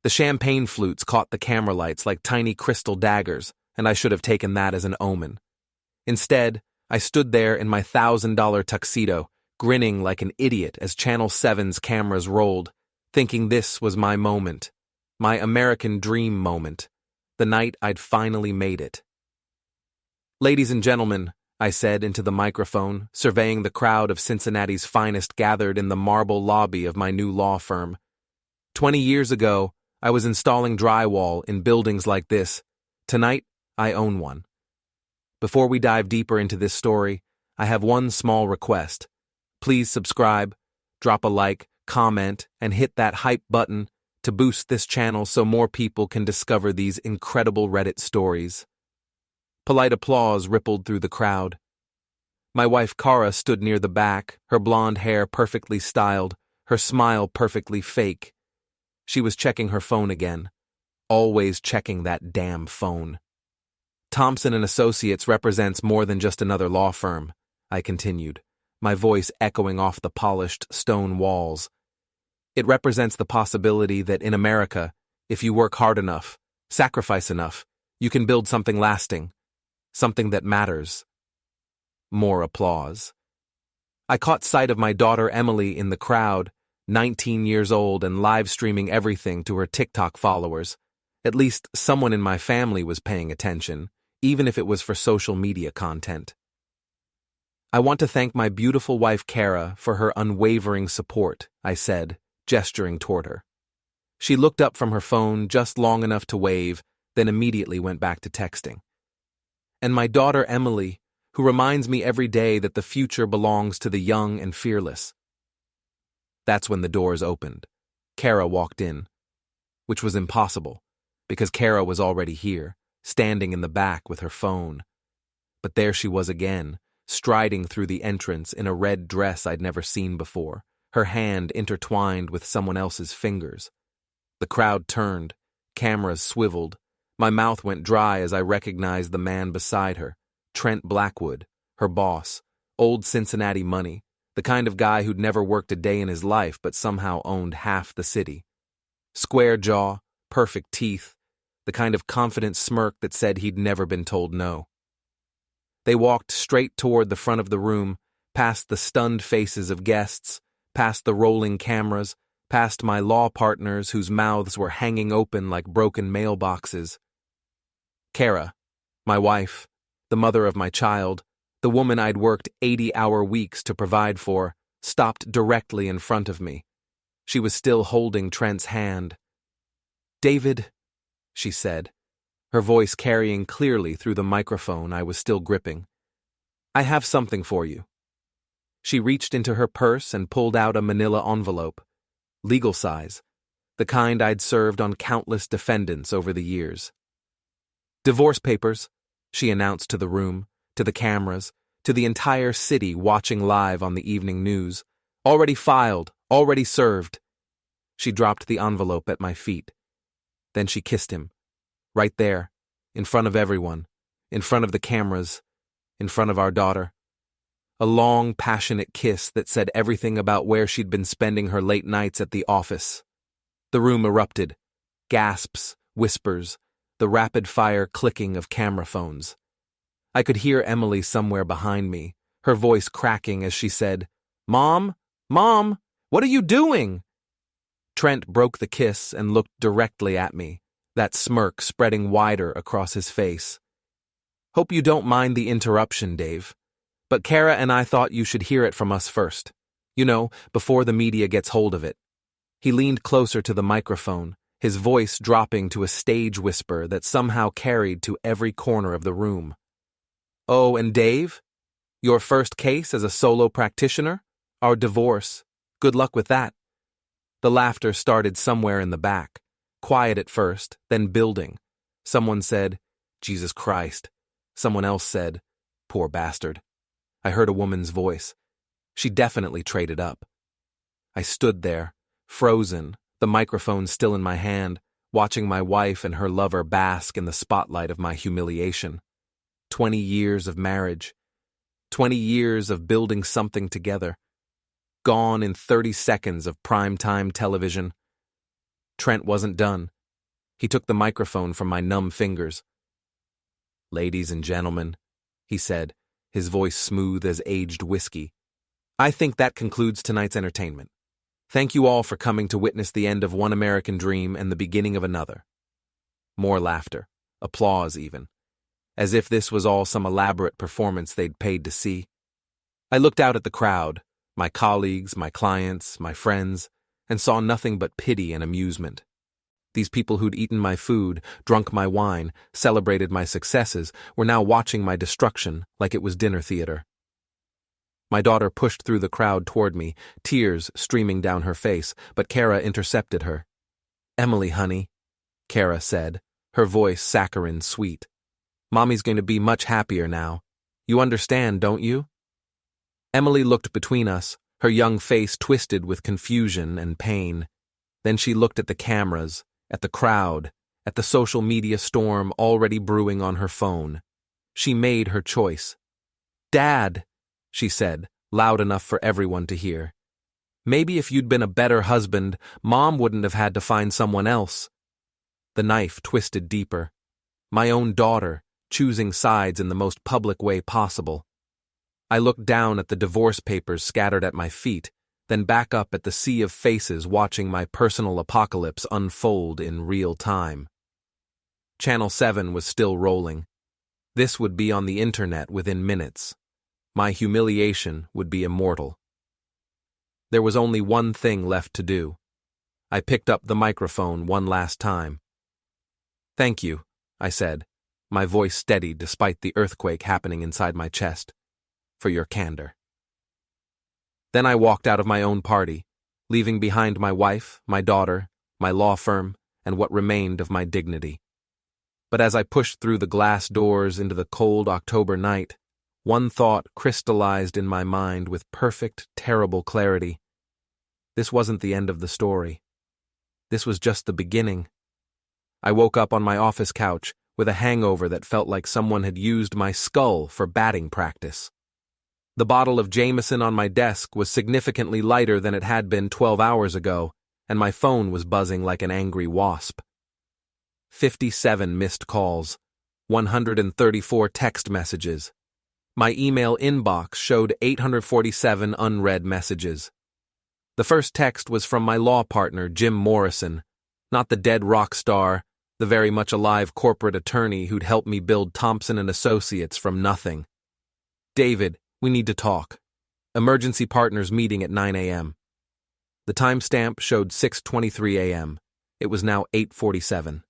The champagne flutes caught the camera lights like tiny crystal daggers, and I should have taken that as an omen. Instead, I stood there in my $1,000 tuxedo, grinning like an idiot as Channel 7's cameras rolled, thinking this was my moment, my American dream moment, the night I'd finally made it. "Ladies and gentlemen," I said into the microphone, surveying the crowd of Cincinnati's finest gathered in the marble lobby of my new law firm. 20 years ago, I was installing drywall in buildings like this. Tonight, I own one. Before we dive deeper into this story, I have one small request. Please subscribe, drop a like, comment, and hit that hype button to boost this channel so more people can discover these incredible Reddit stories. Polite applause rippled through the crowd. My wife Cara stood near the back, her blonde hair perfectly styled, her smile perfectly fake. She was checking her phone again. Always checking that damn phone. "Thompson and Associates represents more than just another law firm," I continued, my voice echoing off the polished stone walls. "It represents the possibility that in America, if you work hard enough, sacrifice enough, you can build something lasting, something that matters." More applause. I caught sight of my daughter Emily in the crowd, 19 years old and live streaming everything to her TikTok followers. At least someone in my family was paying attention, even if it was for social media content. "I want to thank my beautiful wife Cara for her unwavering support," I said, gesturing toward her. She looked up from her phone just long enough to wave, then immediately went back to texting. "And my daughter Emily, who reminds me every day that the future belongs to the young and fearless." That's when the doors opened. Cara walked in, which was impossible, because Cara was already here, standing in the back with her phone. But there she was again, striding through the entrance in a red dress I'd never seen before, her hand intertwined with someone else's fingers. The crowd turned, cameras swiveled. My mouth went dry as I recognized the man beside her, Trent Blackwood, her boss, old Cincinnati money, the kind of guy who'd never worked a day in his life but somehow owned half the city. Square jaw, perfect teeth, the kind of confident smirk that said he'd never been told no. They walked straight toward the front of the room, past the stunned faces of guests, past the rolling cameras, past my law partners whose mouths were hanging open like broken mailboxes. Cara, my wife, the mother of my child, the woman I'd worked 80-hour weeks to provide for, stopped directly in front of me. She was still holding Trent's hand. "David," she said, her voice carrying clearly through the microphone I was still gripping, "I have something for you." She reached into her purse and pulled out a manila envelope, legal size, the kind I'd served on countless defendants over the years. "Divorce papers," she announced to the room, to the cameras, to the entire city watching live on the evening news. "Already filed, already served." She dropped the envelope at my feet. Then she kissed him, right there, in front of everyone, in front of the cameras, in front of our daughter. A long, passionate kiss that said everything about where she'd been spending her late nights at the office. The room erupted. Gasps, whispers, the rapid-fire clicking of camera phones. I could hear Emily somewhere behind me, her voice cracking as she said, "Mom, Mom, what are you doing?" Trent broke the kiss and looked directly at me, that smirk spreading wider across his face. "Hope you don't mind the interruption, Dave. But Cara and I thought you should hear it from us first. You know, before the media gets hold of it." He leaned closer to the microphone, his voice dropping to a stage whisper that somehow carried to every corner of the room. "Oh, and Dave? Your first case as a solo practitioner? Our divorce. Good luck with that." The laughter started somewhere in the back, quiet at first, then building. Someone said, "Jesus Christ." Someone else said, "Poor bastard." I heard a woman's voice. She definitely traded up. I stood there, frozen, the microphone still in my hand, watching my wife and her lover bask in the spotlight of my humiliation. 20 years of marriage. 20 years of building something together. Gone in 30 seconds of primetime television. Trent wasn't done. He took the microphone from my numb fingers. "Ladies and gentlemen," he said, his voice smooth as aged whiskey, "I think that concludes tonight's entertainment. Thank you all for coming to witness the end of one American dream and the beginning of another." More laughter, applause even, as if this was all some elaborate performance they'd paid to see. I looked out at the crowd, my colleagues, my clients, my friends, and saw nothing but pity and amusement. These people who'd eaten my food, drunk my wine, celebrated my successes, were now watching my destruction like it was dinner theater. My daughter pushed through the crowd toward me, tears streaming down her face, but Kara intercepted her. "Emily, honey," Kara said, her voice saccharine sweet. "Mommy's going to be much happier now. You understand, don't you?" Emily looked between us, her young face twisted with confusion and pain. Then she looked at the cameras, at the crowd, at the social media storm already brewing on her phone. She made her choice. "Dad," she said, loud enough for everyone to hear. "Maybe if you'd been a better husband, Mom wouldn't have had to find someone else." The knife twisted deeper. My own daughter, choosing sides in the most public way possible. I looked down at the divorce papers scattered at my feet, then back up at the sea of faces watching my personal apocalypse unfold in real time. Channel 7 was still rolling. This would be on the internet within minutes. My humiliation would be immortal. There was only one thing left to do. I picked up the microphone one last time. "Thank you," I said, my voice steady despite the earthquake happening inside my chest, "for your candor." Then I walked out of my own party, leaving behind my wife, my daughter, my law firm, and what remained of my dignity. But as I pushed through the glass doors into the cold October night, one thought crystallized in my mind with perfect, terrible clarity. This wasn't the end of the story. This was just the beginning. I woke up on my office couch with a hangover that felt like someone had used my skull for batting practice. The bottle of Jameson on my desk was significantly lighter than it had been 12 hours ago, and my phone was buzzing like an angry wasp. 57 missed calls, 134 text messages. My email inbox showed 847 unread messages. The first text was from my law partner, Jim Morrison, not the dead rock star, the very much alive corporate attorney who'd helped me build Thompson and Associates from nothing. "David, we need to talk. Emergency partners meeting at 9 a.m. The timestamp showed 6:23 a.m. It was now 8:47.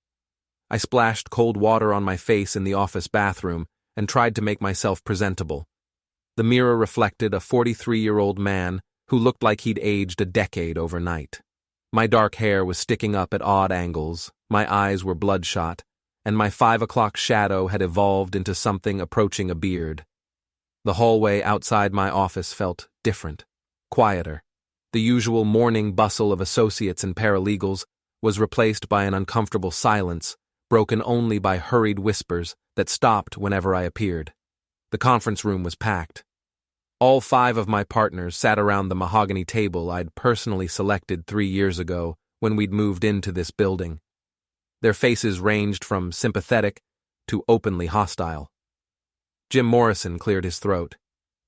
I splashed cold water on my face in the office bathroom and tried to make myself presentable. The mirror reflected a 43-year-old man who looked like he'd aged a decade overnight. My dark hair was sticking up at odd angles, my eyes were bloodshot, and my 5 o'clock shadow had evolved into something approaching a beard. The hallway outside my office felt different, quieter. The usual morning bustle of associates and paralegals was replaced by an uncomfortable silence, broken only by hurried whispers that stopped whenever I appeared. The conference room was packed. All 5 of my partners sat around the mahogany table I'd personally selected 3 years ago when we'd moved into this building. Their faces ranged from sympathetic to openly hostile. Jim Morrison cleared his throat.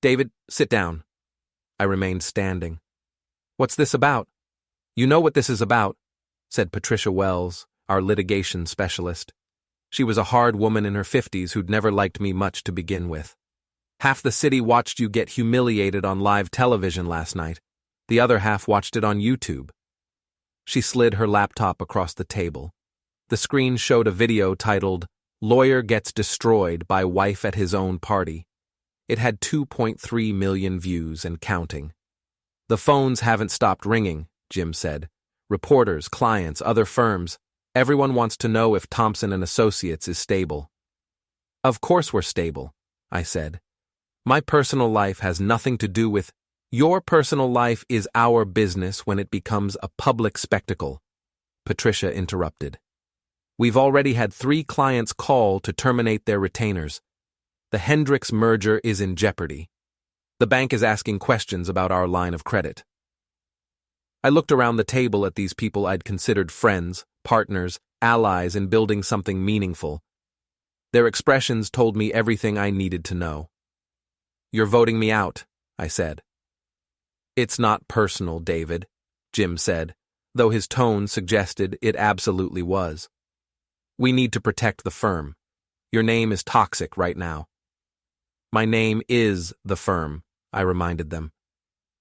"David, sit down." I remained standing. "What's this about?" "You know what this is about," said Patricia Wells, our litigation specialist. She was a hard woman in her 50s who'd never liked me much to begin with. "Half the city watched you get humiliated on live television last night. The other half watched it on YouTube." She slid her laptop across the table. The screen showed a video titled, "Lawyer Gets Destroyed by Wife at His Own Party." It had 2.3 million views and counting. "The phones haven't stopped ringing," Jim said. "Reporters, clients, other firms. Everyone wants to know if Thompson and Associates is stable." "Of course we're stable," I said. "My personal life has nothing to do with—" "Your personal life is our business when it becomes a public spectacle," Patricia interrupted. "We've already had 3 clients call to terminate their retainers. The Hendricks merger is in jeopardy. The bank is asking questions about our line of credit." I looked around the table at these people I'd considered friends, partners, allies in building something meaningful. Their expressions told me everything I needed to know. "You're voting me out," I said. "It's not personal, David," Jim said, though his tone suggested it absolutely was. "We need to protect the firm. Your name is toxic right now." "My name is the firm," I reminded them.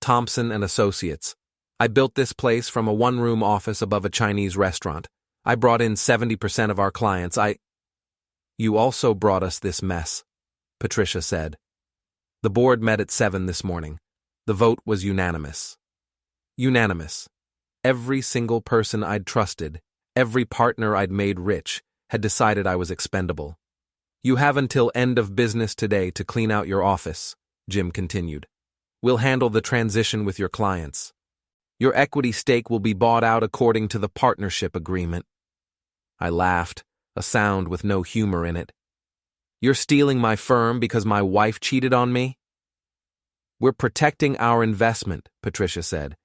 "Thompson and Associates. I built this place from a one-room office above a Chinese restaurant. I brought in 70% of our clients. You also brought us this mess," Patricia said. "The board met at 7 this morning. The vote was unanimous." Unanimous. Every single person I'd trusted, every partner I'd made rich, had decided I was expendable. "You have until end of business today to clean out your office," Jim continued. "We'll handle the transition with your clients. Your equity stake will be bought out according to the partnership agreement." I laughed, a sound with no humor in it. "You're stealing my firm because my wife cheated on me?" "We're protecting our investment," Patricia said.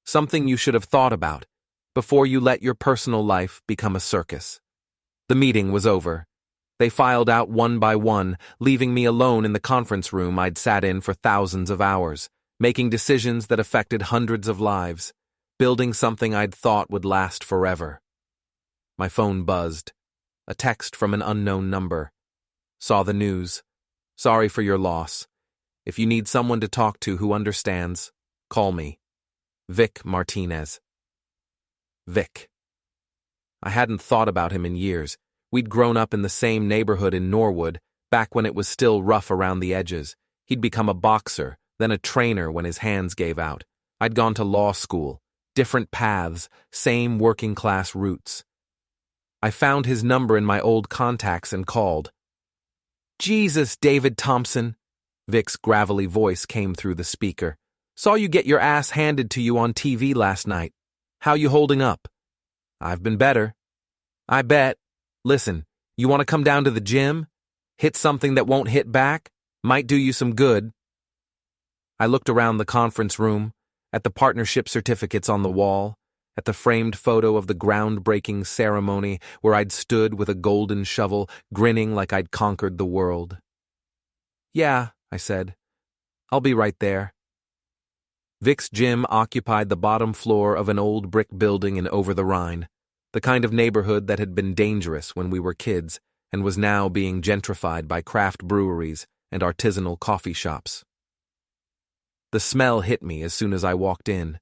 "Something you should have thought about before you let your personal life become a circus." The meeting was over. They filed out one by one, leaving me alone in the conference room I'd sat in for thousands of hours, making decisions that affected hundreds of lives, building something I'd thought would last forever. My phone buzzed. A text from an unknown number. "Saw the news. Sorry for your loss. If you need someone to talk to who understands, call me. Vic Martinez." Vic. I hadn't thought about him in years. We'd grown up in the same neighborhood in Norwood, back when it was still rough around the edges. He'd become a boxer, then a trainer when his hands gave out. I'd gone to law school. Different paths, same working-class roots. I found his number in my old contacts and called. "Jesus, David Thompson," Vic's gravelly voice came through the speaker. "Saw you get your ass handed to you on TV last night. How you holding up?" "I've been better." "I bet. Listen, you want to come down to the gym? Hit something that won't hit back? Might do you some good." I looked around the conference room, at the partnership certificates on the wall, at the framed photo of the groundbreaking ceremony where I'd stood with a golden shovel, grinning like I'd conquered the world. "Yeah," I said. "I'll be right there." Vic's gym occupied the bottom floor of an old brick building in Over the Rhine, the kind of neighborhood that had been dangerous when we were kids and was now being gentrified by craft breweries and artisanal coffee shops. The smell hit me as soon as I walked in.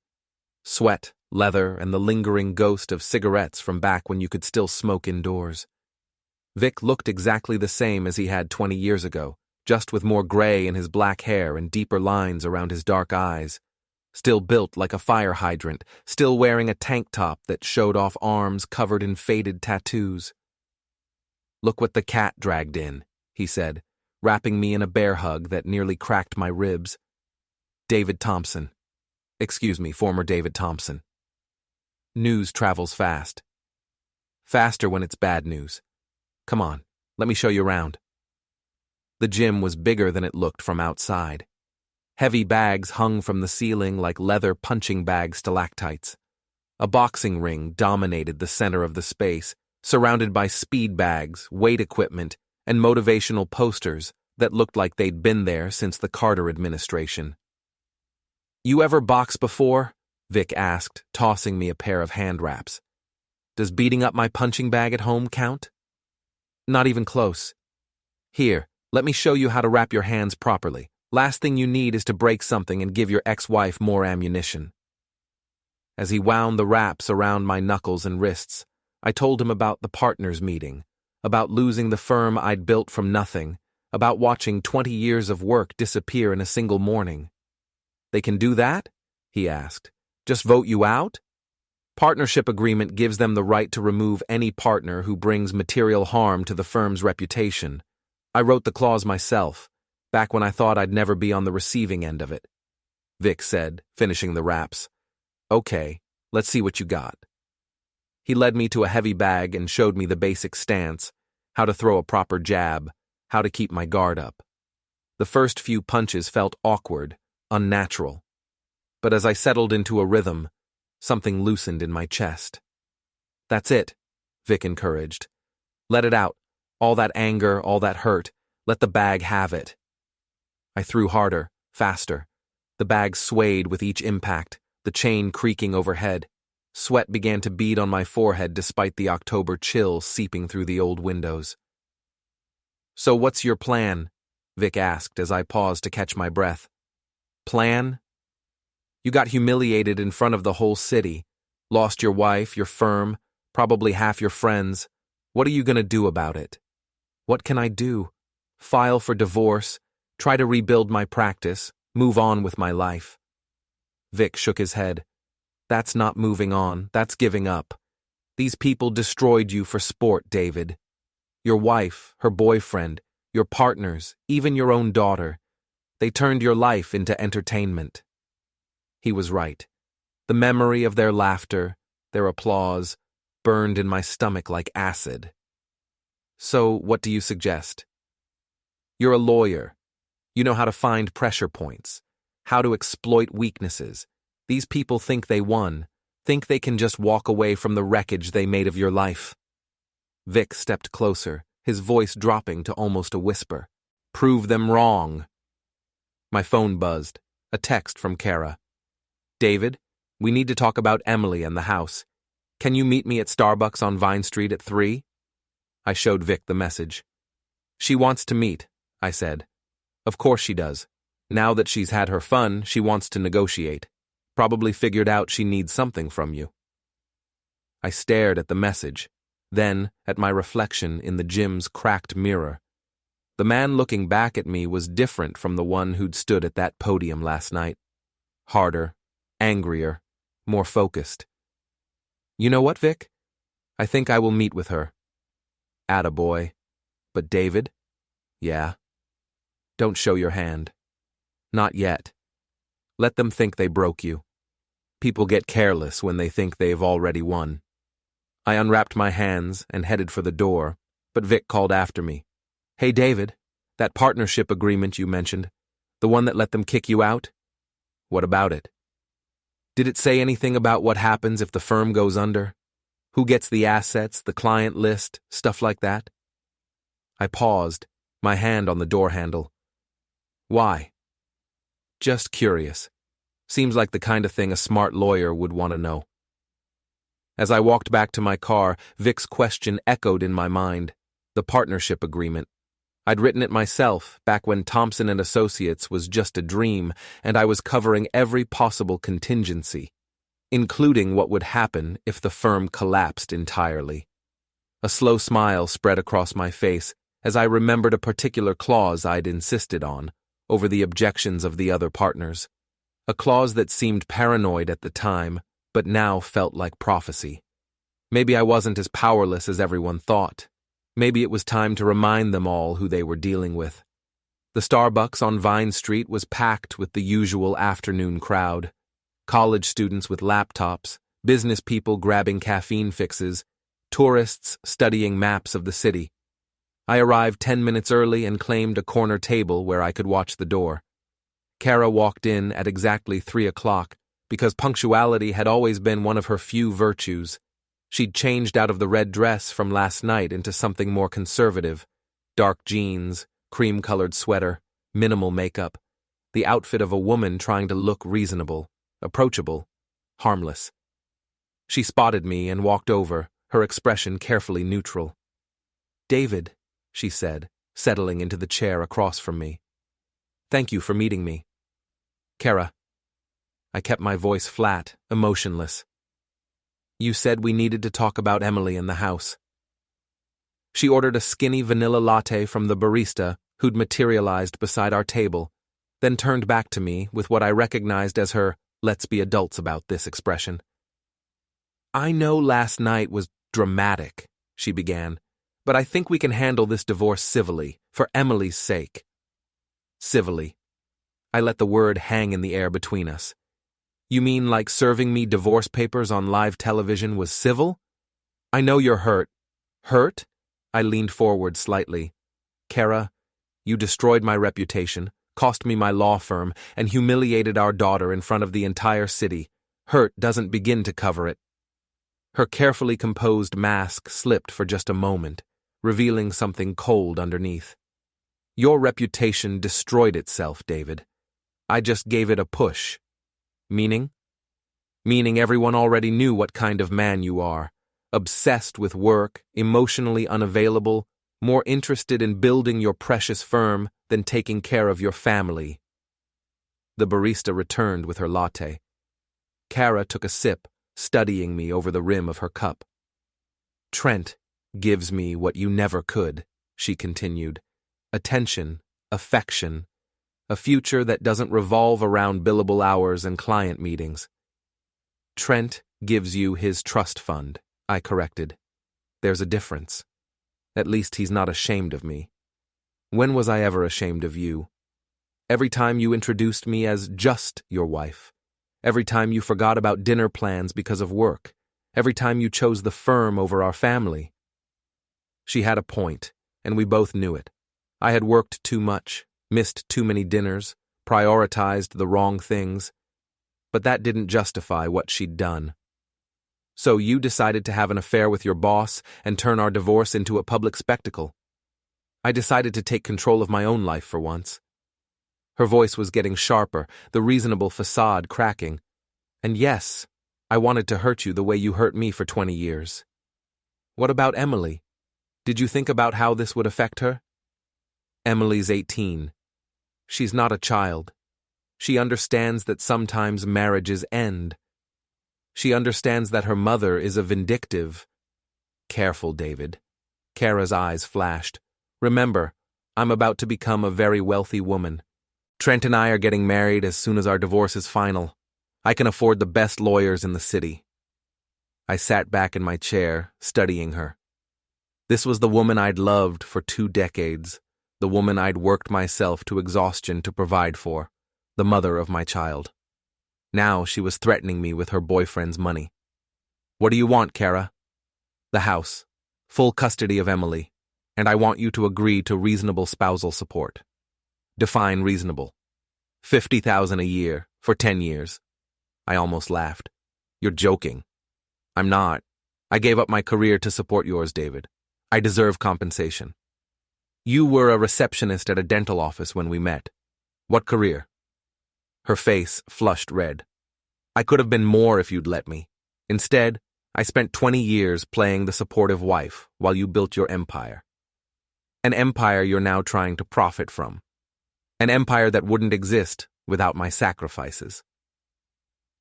Sweat, leather, and the lingering ghost of cigarettes from back when you could still smoke indoors. Vic looked exactly the same as he had 20 years ago, just with more gray in his black hair and deeper lines around his dark eyes. Still built like a fire hydrant, still wearing a tank top that showed off arms covered in faded tattoos. "Look what the cat dragged in," he said, wrapping me in a bear hug that nearly cracked my ribs. David Thompson. Excuse me, former David Thompson. News travels fast. Faster when it's bad news. Come on, let me show you around. The gym was bigger than it looked from outside. Heavy bags hung from the ceiling like leather punching bag stalactites. A boxing ring dominated the center of the space, surrounded by speed bags, weight equipment, and motivational posters that looked like they'd been there since the Carter administration. "You ever boxed before?" Vic asked, tossing me a pair of hand wraps. "Does beating up my punching bag at home count?" "Not even close. Here, let me show you how to wrap your hands properly. Last thing you need is to break something and give your ex-wife more ammunition." As he wound the wraps around my knuckles and wrists, I told him about the partners' meeting, about losing the firm I'd built from nothing, about watching 20 years of work disappear in a single morning. "They can do that?" he asked. "Just vote you out?" "Partnership agreement gives them the right to remove any partner who brings material harm to the firm's reputation. I wrote the clause myself, back when I thought I'd never be on the receiving end of it," Vic said, finishing the wraps. "Okay, let's see what you got." He led me to a heavy bag and showed me the basic stance, how to throw a proper jab, how to keep my guard up. The first few punches felt awkward, unnatural. But as I settled into a rhythm, Something loosened in my chest. That's it, Vic encouraged. Let it out. All that anger, all that hurt. Let the bag have it. I threw harder, faster. The bag swayed with each impact, the chain creaking overhead. Sweat began to bead on my forehead despite the October chill seeping through the old windows. So what's your plan? Vic asked as I paused to catch my breath. Plan? You got humiliated in front of the whole city. Lost your wife, your firm, probably half your friends. What are you going to do about it? What can I do? File for divorce, try to rebuild my practice, move on with my life. Vic shook his head. That's not moving on, that's giving up. These people destroyed you for sport, David. Your wife, her boyfriend, your partners, even your own daughter. They turned your life into entertainment. He was right. The memory of their laughter, their applause, burned in my stomach like acid. So, what do you suggest? You're a lawyer. You know how to find pressure points, how to exploit weaknesses. These people think they won, think they can just walk away from the wreckage they made of your life. Vic stepped closer, his voice dropping to almost a whisper. Prove them wrong. My phone buzzed. A text from Kara. David, we need to talk about Emily and the house. Can you meet me at Starbucks on Vine Street at 3? I showed Vic the message. She wants to meet, I said. Of course she does. Now that she's had her fun, she wants to negotiate. Probably figured out she needs something from you. I stared at the message, then at my reflection in the gym's cracked mirror. The man looking back at me was different from the one who'd stood at that podium last night. Harder, angrier, more focused. You know what, Vic? I think I will meet with her. Attaboy. But David? Yeah. Don't show your hand. Not yet. Let them think they broke you. People get careless when they think they've already won. I unwrapped my hands and headed for the door, but Vic called after me. Hey, David, that partnership agreement you mentioned, the one that let them kick you out? What about it? Did it say anything about what happens if the firm goes under? Who gets the assets, the client list, stuff like that? I paused, my hand on the door handle. Why? Just curious. Seems like the kind of thing a smart lawyer would want to know. As I walked back to my car, Vic's question echoed in my mind. The partnership agreement. I'd written it myself back when Thompson and Associates was just a dream, and I was covering every possible contingency, including what would happen if the firm collapsed entirely. A slow smile spread across my face as I remembered a particular clause I'd insisted on, over the objections of the other partners. A clause that seemed paranoid at the time, but now felt like prophecy. Maybe I wasn't as powerless as everyone thought. Maybe it was time to remind them all who they were dealing with. The Starbucks on Vine Street was packed with the usual afternoon crowd. College students with laptops, business people grabbing caffeine fixes, tourists studying maps of the city. I arrived 10 minutes early and claimed a corner table where I could watch the door. Kara walked in at exactly 3 o'clock because punctuality had always been one of her few virtues. She'd changed out of the red dress from last night into something more conservative. Dark jeans, cream-colored sweater, minimal makeup. The outfit of a woman trying to look reasonable, approachable, harmless. She spotted me and walked over, her expression carefully neutral. David, she said, settling into the chair across from me. Thank you for meeting me. Kara. I kept my voice flat, emotionless. You said we needed to talk about Emily in the house. She ordered a skinny vanilla latte from the barista who'd materialized beside our table, then turned back to me with what I recognized as her "let's be adults about this" expression. I know last night was dramatic, she began, but I think we can handle this divorce civilly, for Emily's sake. Civilly. I let the word hang in the air between us. You mean like serving me divorce papers on live television was civil? I know you're hurt. Hurt? I leaned forward slightly. Kara, you destroyed my reputation, cost me my law firm, and humiliated our daughter in front of the entire city. Hurt doesn't begin to cover it. Her carefully composed mask slipped for just a moment, revealing something cold underneath. Your reputation destroyed itself, David. I just gave it a push. Meaning? Meaning everyone already knew what kind of man you are. Obsessed with work, emotionally unavailable, more interested in building your precious firm than taking care of your family. The barista returned with her latte. Kara took a sip, studying me over the rim of her cup. Trent gives me what you never could, she continued. Attention, affection, a future that doesn't revolve around billable hours and client meetings. Trent gives you his trust fund, I corrected. There's a difference. At least he's not ashamed of me. When was I ever ashamed of you? Every time you introduced me as just your wife. Every time you forgot about dinner plans because of work. Every time you chose the firm over our family. She had a point, and we both knew it. I had worked too much, missed too many dinners, prioritized the wrong things. But that didn't justify what she'd done. So you decided to have an affair with your boss and turn our divorce into a public spectacle. I decided to take control of my own life for once. Her voice was getting sharper, the reasonable facade cracking. And yes, I wanted to hurt you the way you hurt me for 20 years. What about Emily? Did you think about how this would affect her? Emily's 18. She's not a child. She understands that sometimes marriages end. She understands that her mother is a vindictive. Careful, David. Kara's eyes flashed. Remember, I'm about to become a very wealthy woman. Trent and I are getting married as soon as our divorce is final. I can afford the best lawyers in the city. I sat back in my chair, studying her. This was the woman I'd loved for 2 decades, the woman I'd worked myself to exhaustion to provide for, the mother of my child. Now she was threatening me with her boyfriend's money. What do you want, Kara? The house, full custody of Emily, and I want you to agree to reasonable spousal support. Define reasonable. $50,000 a year for 10 years. I almost laughed. You're joking. I'm not. I gave up my career to support yours, David. I deserve compensation. You were a receptionist at a dental office when we met. What career? Her face flushed red. I could have been more if you'd let me. Instead, I spent 20 years playing the supportive wife while you built your empire. An empire you're now trying to profit from. An empire that wouldn't exist without my sacrifices.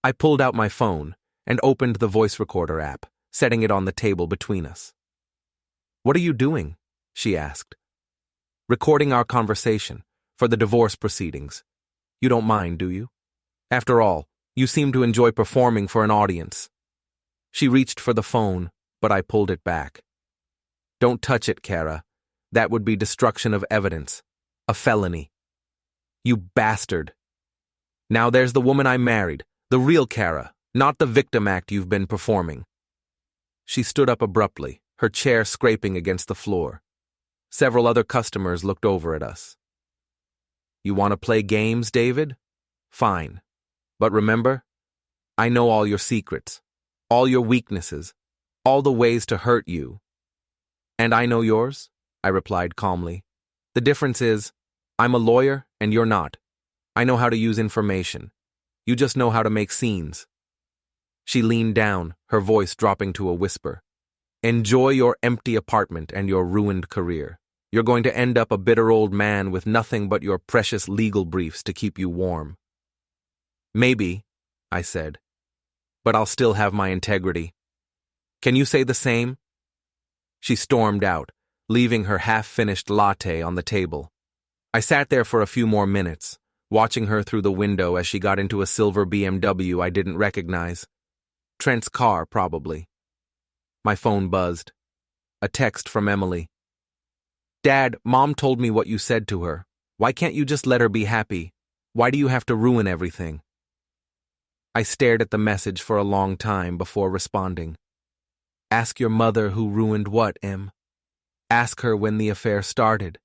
I pulled out my phone and opened the voice recorder app, setting it on the table between us. What are you doing? She asked. Recording our conversation for the divorce proceedings. You don't mind, do you? After all, you seem to enjoy performing for an audience. She reached for the phone, but I pulled it back. Don't touch it, Kara. That would be destruction of evidence. A felony. You bastard. Now there's the woman I married, the real Kara, not the victim act you've been performing. She stood up abruptly, her chair scraping against the floor. Several other customers looked over at us. You want to play games, David? Fine. But remember, I know all your secrets, all your weaknesses, all the ways to hurt you. And I know yours, I replied calmly. The difference is, I'm a lawyer and you're not. I know how to use information. You just know how to make scenes. She leaned down, her voice dropping to a whisper. Enjoy your empty apartment and your ruined career. You're going to end up a bitter old man with nothing but your precious legal briefs to keep you warm. Maybe, I said, but I'll still have my integrity. Can you say the same? She stormed out, leaving her half-finished latte on the table. I sat there for a few more minutes, watching her through the window as she got into a silver BMW I didn't recognize. Trent's car, probably. My phone buzzed. A text from Emily. Dad, Mom told me what you said to her. Why can't you just let her be happy? Why do you have to ruin everything? I stared at the message for a long time before responding. Ask your mother who ruined what, Em? Ask her when the affair started.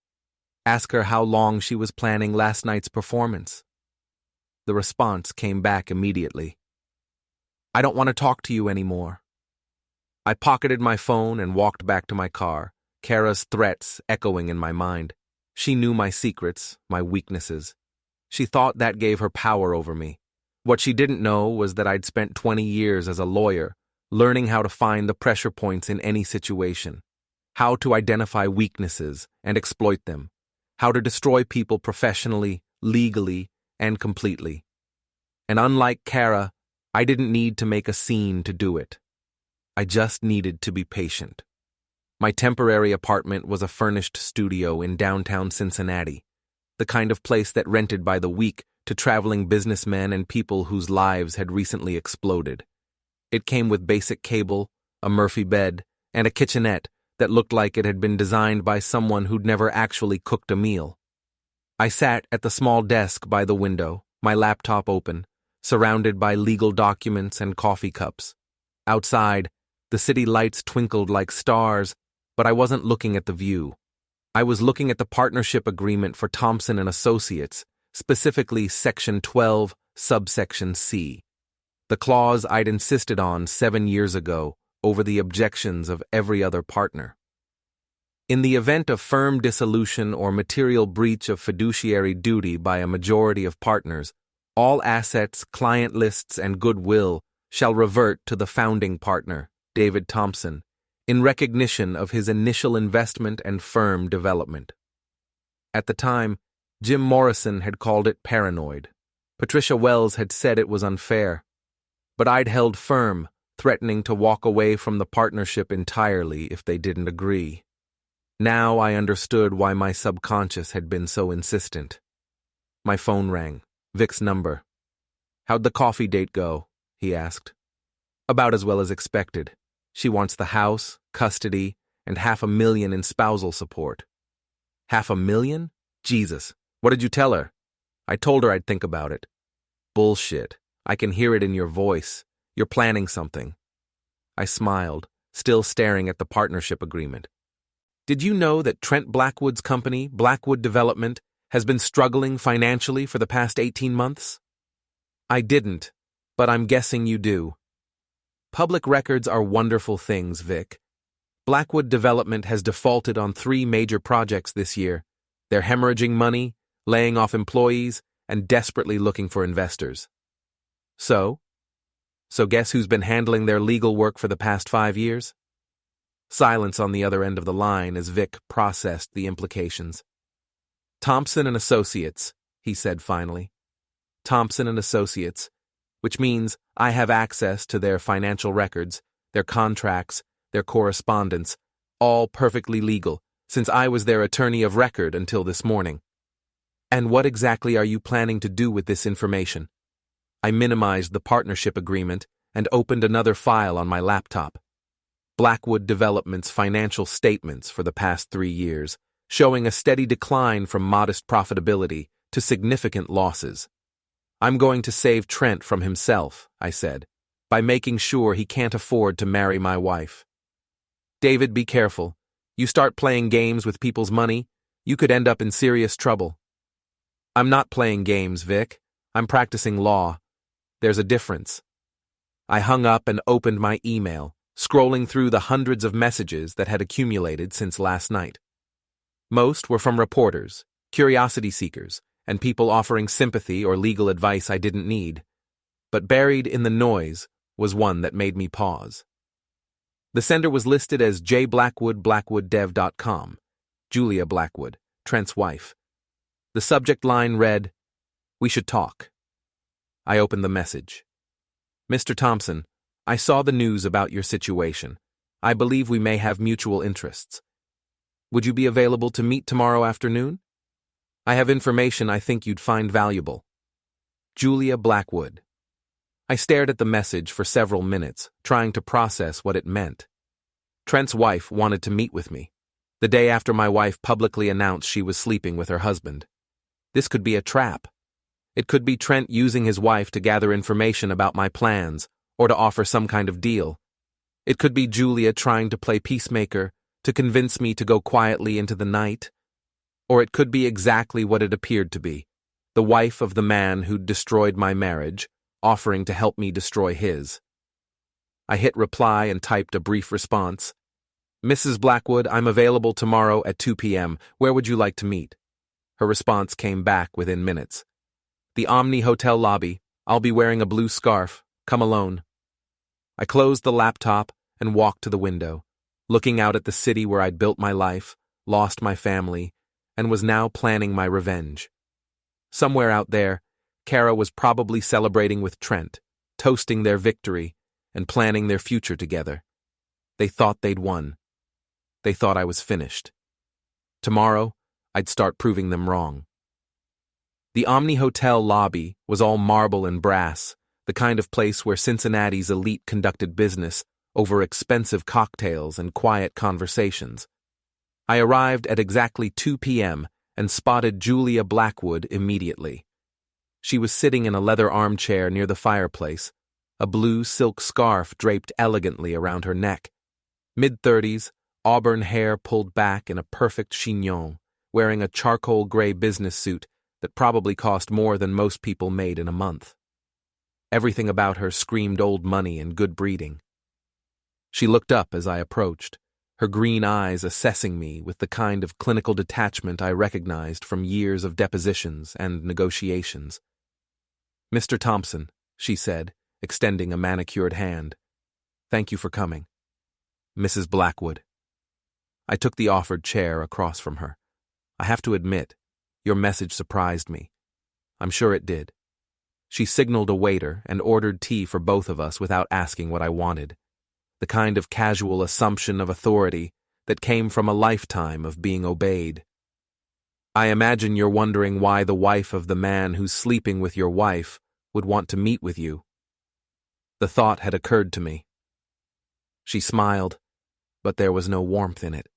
Ask her how long she was planning last night's performance. The response came back immediately. I don't want to talk to you anymore. I pocketed my phone and walked back to my car, Kara's threats echoing in my mind. She knew my secrets, my weaknesses. She thought that gave her power over me. What she didn't know was that I'd spent 20 years as a lawyer, learning how to find the pressure points in any situation, how to identify weaknesses and exploit them, how to destroy people professionally, legally, and completely. And unlike Kara, I didn't need to make a scene to do it. I just needed to be patient. My temporary apartment was a furnished studio in downtown Cincinnati, the kind of place that rented by the week to traveling businessmen and people whose lives had recently exploded. It came with basic cable, a Murphy bed, and a kitchenette that looked like it had been designed by someone who'd never actually cooked a meal. I sat at the small desk by the window, my laptop open, surrounded by legal documents and coffee cups. Outside, the city lights twinkled like stars, but I wasn't looking at the view. I was looking at the partnership agreement for Thompson and Associates, specifically Section 12, subsection C. The clause I'd insisted on 7 years ago over the objections of every other partner. In the event of firm dissolution or material breach of fiduciary duty by a majority of partners, all assets, client lists, and goodwill shall revert to the founding partner, David Thompson, in recognition of his initial investment and firm development. At the time, Jim Morrison had called it paranoid. Patricia Wells had said it was unfair. But I'd held firm, threatening to walk away from the partnership entirely if they didn't agree. Now I understood why my subconscious had been so insistent. My phone rang. Vic's number. "How'd the coffee date go?" he asked. "About as well as expected. She wants the house, custody, and $500,000 in spousal support." $500,000? Jesus, what did you tell her? I told her I'd think about it. Bullshit. I can hear it in your voice. You're planning something. I smiled, still staring at the partnership agreement. Did you know that Trent Blackwood's company, Blackwood Development, has been struggling financially for the past 18 months? I didn't, but I'm guessing you do. Public records are wonderful things, Vic. Blackwood Development has defaulted on 3 major projects this year. They're hemorrhaging money, laying off employees, and desperately looking for investors. So guess who's been handling their legal work for the past 5 years? Silence on the other end of the line as Vic processed the implications. Thompson and Associates, he said finally. Thompson and Associates, which means I have access to their financial records, their contracts, their correspondence, all perfectly legal, since I was their attorney of record until this morning. And what exactly are you planning to do with this information? I minimized the partnership agreement and opened another file on my laptop. Blackwood Development's financial statements for the past 3 years, showing a steady decline from modest profitability to significant losses. I'm going to save Trent from himself, I said, by making sure he can't afford to marry my wife. David, be careful. You start playing games with people's money, you could end up in serious trouble. I'm not playing games, Vic. I'm practicing law. There's a difference. I hung up and opened my email, scrolling through the hundreds of messages that had accumulated since last night. Most were from reporters, curiosity seekers, and people offering sympathy or legal advice I didn't need. But buried in the noise was one that made me pause. The sender was listed as J. Blackwood, BlackwoodDev.com, Julia Blackwood, Trent's wife. The subject line read, "We should talk." I opened the message. "Mr. Thompson, I saw the news about your situation. I believe we may have mutual interests. Would you be available to meet tomorrow afternoon? I have information I think you'd find valuable. Julia Blackwood." I stared at the message for several minutes, trying to process what it meant. Trent's wife wanted to meet with me, the day after my wife publicly announced she was sleeping with her husband. This could be a trap. It could be Trent using his wife to gather information about my plans or to offer some kind of deal. It could be Julia trying to play peacemaker, to convince me to go quietly into the night. Or it could be exactly what it appeared to be, the wife of the man who'd destroyed my marriage, offering to help me destroy his. I hit reply and typed a brief response. Mrs. Blackwood, I'm available tomorrow at 2 p.m. Where would you like to meet? Her response came back within minutes. The Omni Hotel lobby. I'll be wearing a blue scarf. Come alone. I closed the laptop and walked to the window, looking out at the city where I'd built my life, lost my family, and was now planning my revenge. Somewhere out there, Kara was probably celebrating with Trent, toasting their victory, and planning their future together. They thought they'd won. They thought I was finished. Tomorrow, I'd start proving them wrong. The Omni Hotel lobby was all marble and brass, the kind of place where Cincinnati's elite conducted business over expensive cocktails and quiet conversations. I arrived at exactly 2 p.m. and spotted Julia Blackwood immediately. She was sitting in a leather armchair near the fireplace, a blue silk scarf draped elegantly around her neck. Mid-30s, auburn hair pulled back in a perfect chignon, wearing a charcoal gray business suit that probably cost more than most people made in a month. Everything about her screamed old money and good breeding. She looked up as I approached, her green eyes assessing me with the kind of clinical detachment I recognized from years of depositions and negotiations. Mr. Thompson, she said, extending a manicured hand. Thank you for coming. Mrs. Blackwood. I took the offered chair across from her. I have to admit, your message surprised me. I'm sure it did. She signaled a waiter and ordered tea for both of us without asking what I wanted. The kind of casual assumption of authority that came from a lifetime of being obeyed. I imagine you're wondering why the wife of the man who's sleeping with your wife would want to meet with you. The thought had occurred to me. She smiled, but there was no warmth in it.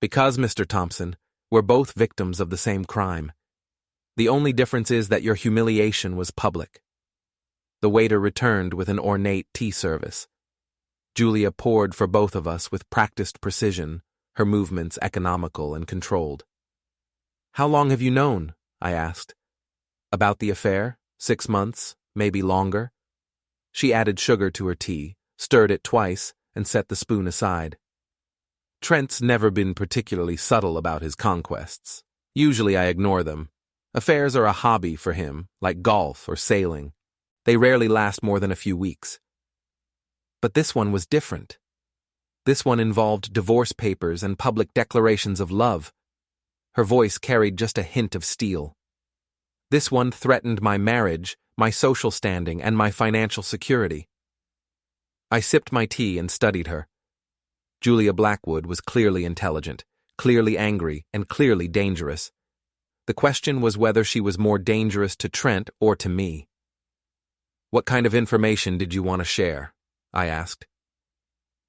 Because, Mr. Thompson, we're both victims of the same crime. The only difference is that your humiliation was public. The waiter returned with an ornate tea service. Julia poured for both of us with practiced precision, her movements economical and controlled. How long have you known? I asked. About the affair? 6 months, maybe longer. She added sugar to her tea, stirred it twice, and set the spoon aside. Trent's never been particularly subtle about his conquests. Usually I ignore them. Affairs are a hobby for him, like golf or sailing. They rarely last more than a few weeks. But this one was different. This one involved divorce papers and public declarations of love. Her voice carried just a hint of steel. This one threatened my marriage, my social standing, and my financial security. I sipped my tea and studied her. Julia Blackwood was clearly intelligent, clearly angry, and clearly dangerous. The question was whether she was more dangerous to Trent or to me. What kind of information did you want to share? I asked.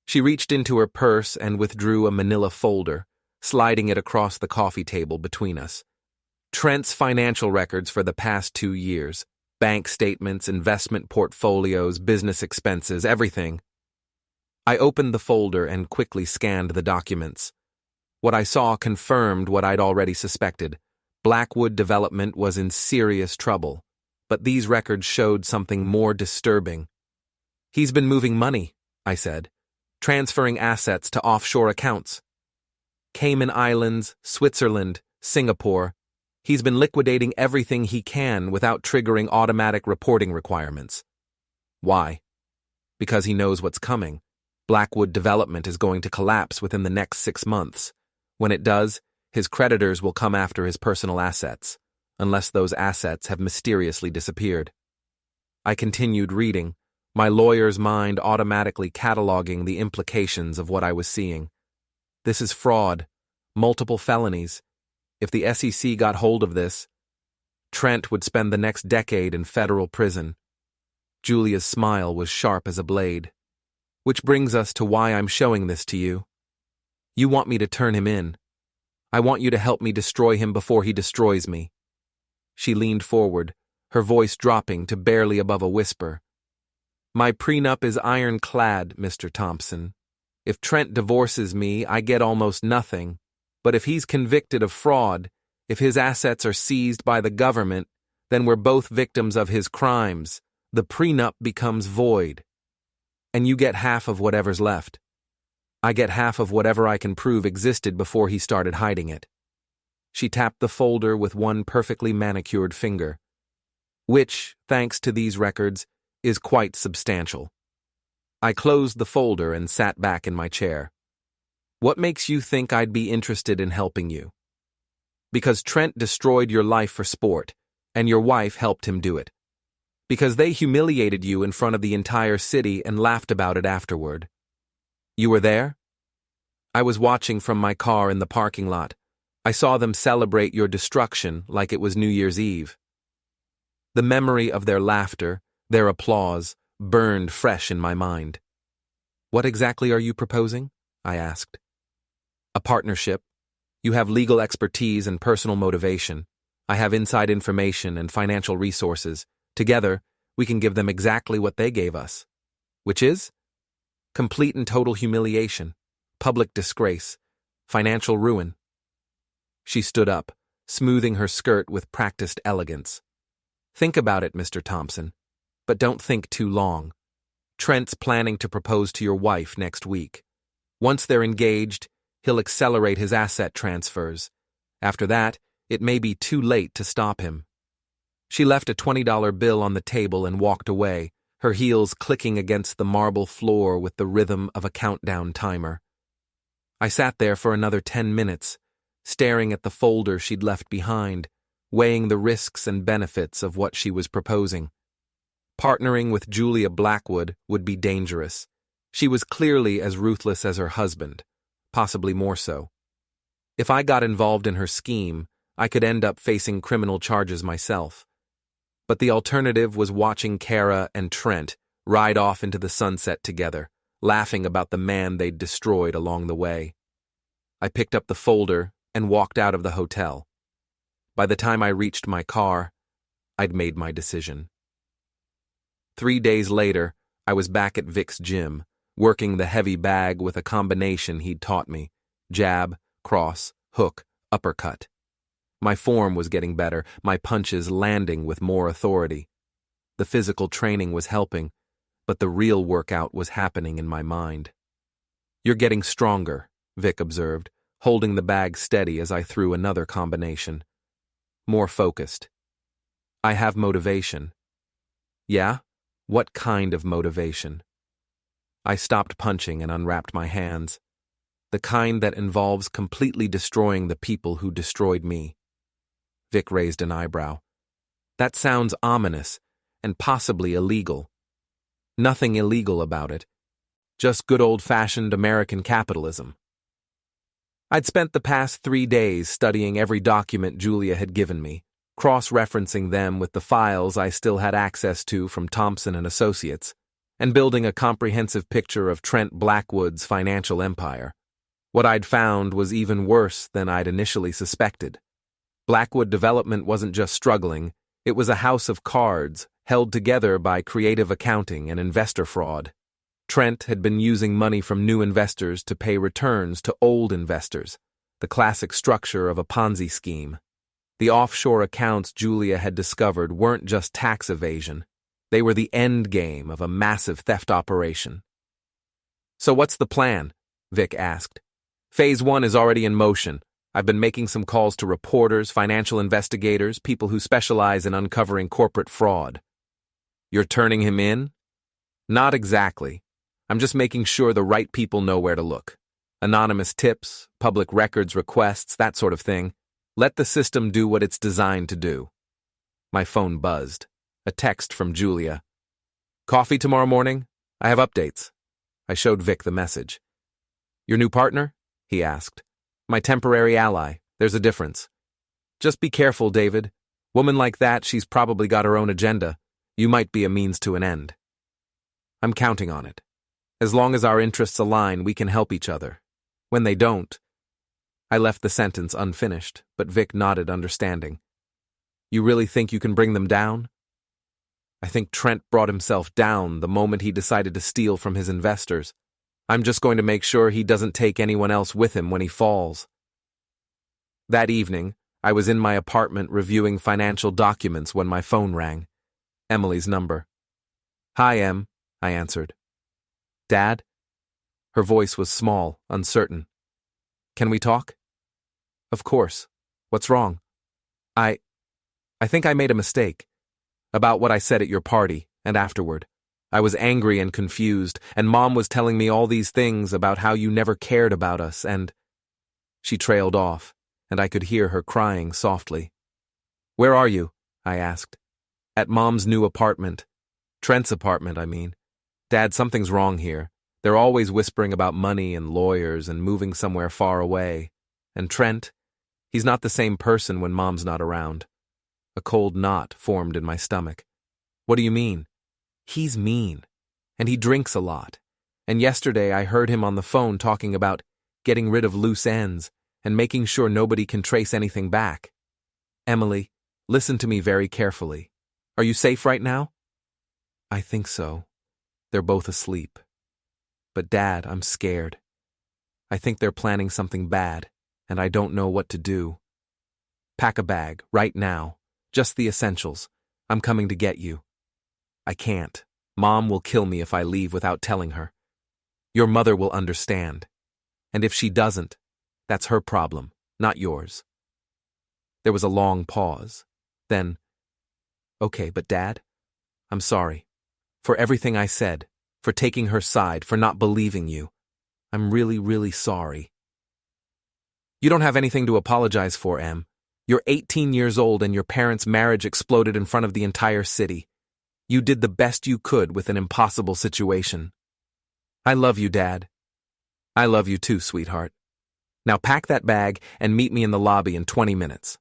She reached into her purse and withdrew a manila folder, sliding it across the coffee table between us. Trent's financial records for the past 2 years, bank statements, investment portfolios, business expenses, everything. I opened the folder and quickly scanned the documents. What I saw confirmed what I'd already suspected. Blackwood Development was in serious trouble, but these records showed something more disturbing. He's been moving money, I said, transferring assets to offshore accounts. Cayman Islands, Switzerland, Singapore. He's been liquidating everything he can without triggering automatic reporting requirements. Why? Because he knows what's coming. Blackwood Development is going to collapse within the next 6 months. When it does, his creditors will come after his personal assets, unless those assets have mysteriously disappeared. I continued reading, my lawyer's mind automatically cataloging the implications of what I was seeing. This is fraud, multiple felonies. If the SEC got hold of this, Trent would spend the next decade in federal prison. Julia's smile was sharp as a blade. Which brings us to why I'm showing this to you. You want me to turn him in. I want you to help me destroy him before he destroys me. She leaned forward, her voice dropping to barely above a whisper. My prenup is ironclad, Mr. Thompson. If Trent divorces me, I get almost nothing. But if he's convicted of fraud, if his assets are seized by the government, then we're both victims of his crimes. The prenup becomes void. And you get half of whatever's left. I get half of whatever I can prove existed before he started hiding it. She tapped the folder with one perfectly manicured finger, which, thanks to these records, is quite substantial. I closed the folder and sat back in my chair. What makes you think I'd be interested in helping you? Because Trent destroyed your life for sport, and your wife helped him do it. Because they humiliated you in front of the entire city and laughed about it afterward. You were there? I was watching from my car in the parking lot. I saw them celebrate your destruction like it was New Year's Eve. The memory of their laughter, their applause, burned fresh in my mind. What exactly are you proposing? I asked. A partnership. You have legal expertise and personal motivation. I have inside information and financial resources. Together, we can give them exactly what they gave us. Which is? Complete and total humiliation, public disgrace, financial ruin. She stood up, smoothing her skirt with practiced elegance. Think about it, Mr. Thompson, but don't think too long. Trent's planning to propose to your wife next week. Once they're engaged, he'll accelerate his asset transfers. After that, it may be too late to stop him. She left a $20 bill on the table and walked away, her heels clicking against the marble floor with the rhythm of a countdown timer. I sat there for another 10 minutes, staring at the folder she'd left behind, weighing the risks and benefits of what she was proposing. Partnering with Julia Blackwood would be dangerous. She was clearly as ruthless as her husband, possibly more so. If I got involved in her scheme, I could end up facing criminal charges myself. But the alternative was watching Kara and Trent ride off into the sunset together, laughing about the man they'd destroyed along the way. I picked up the folder and walked out of the hotel. By the time I reached my car, I'd made my decision. 3 days later, I was back at Vic's gym, working the heavy bag with a combination he'd taught me: jab, cross, hook, uppercut. My form was getting better, my punches landing with more authority. The physical training was helping, but the real workout was happening in my mind. You're getting stronger, Vic observed, holding the bag steady as I threw another combination. More focused. I have motivation. Yeah? What kind of motivation? I stopped punching and unwrapped my hands. The kind that involves completely destroying the people who destroyed me. Vic raised an eyebrow. That sounds ominous and possibly illegal. Nothing illegal about it. Just good old-fashioned American capitalism. I'd spent the past 3 days studying every document Julia had given me, cross-referencing them with the files I still had access to from Thompson and Associates, and building a comprehensive picture of Trent Blackwood's financial empire. What I'd found was even worse than I'd initially suspected. Blackwood Development wasn't just struggling, it was a house of cards held together by creative accounting and investor fraud. Trent had been using money from new investors to pay returns to old investors, the classic structure of a Ponzi scheme. The offshore accounts Julia had discovered weren't just tax evasion. They were the end game of a massive theft operation. So what's the plan? Vic asked. Phase 1 is already in motion. I've been making some calls to reporters, financial investigators, people who specialize in uncovering corporate fraud. You're turning him in? Not exactly. I'm just making sure the right people know where to look. Anonymous tips, public records requests, that sort of thing. Let the system do what it's designed to do. My phone buzzed. A text from Julia. Coffee tomorrow morning? I have updates. I showed Vic the message. Your new partner? He asked. My temporary ally. There's a difference. Just be careful, David. Woman like that, she's probably got her own agenda. You might be a means to an end. I'm counting on it. As long as our interests align, we can help each other. When they don't... I left the sentence unfinished, but Vic nodded understanding. You really think you can bring them down? I think Trent brought himself down the moment he decided to steal from his investors. I'm just going to make sure he doesn't take anyone else with him when he falls. That evening, I was in my apartment reviewing financial documents when my phone rang. Emily's number. Hi, Em, I answered. Dad? Her voice was small, uncertain. Can we talk? Of course. What's wrong? I think I made a mistake. About what I said at your party, and afterward. I was angry and confused, and Mom was telling me all these things about how you never cared about us, and... She trailed off, and I could hear her crying softly. Where are you? I asked. At Mom's new apartment. Trent's apartment, I mean. Dad, something's wrong here. They're always whispering about money and lawyers and moving somewhere far away. And Trent, he's not the same person when Mom's not around. A cold knot formed in my stomach. What do you mean? He's mean. And he drinks a lot. And yesterday I heard him on the phone talking about getting rid of loose ends and making sure nobody can trace anything back. Emily, listen to me very carefully. Are you safe right now? I think so. They're both asleep. But Dad, I'm scared. I think they're planning something bad, and I don't know what to do. Pack a bag, right now. Just the essentials. I'm coming to get you. I can't. Mom will kill me if I leave without telling her. Your mother will understand. And if she doesn't, that's her problem, not yours. There was a long pause. Then, okay, but Dad, I'm sorry. For everything I said, for taking her side, for not believing you. I'm really, really sorry. You don't have anything to apologize for, Em. You're 18 years old and your parents' marriage exploded in front of the entire city. You did the best you could with an impossible situation. I love you, Dad. I love you too, sweetheart. Now pack that bag and meet me in the lobby in 20 minutes.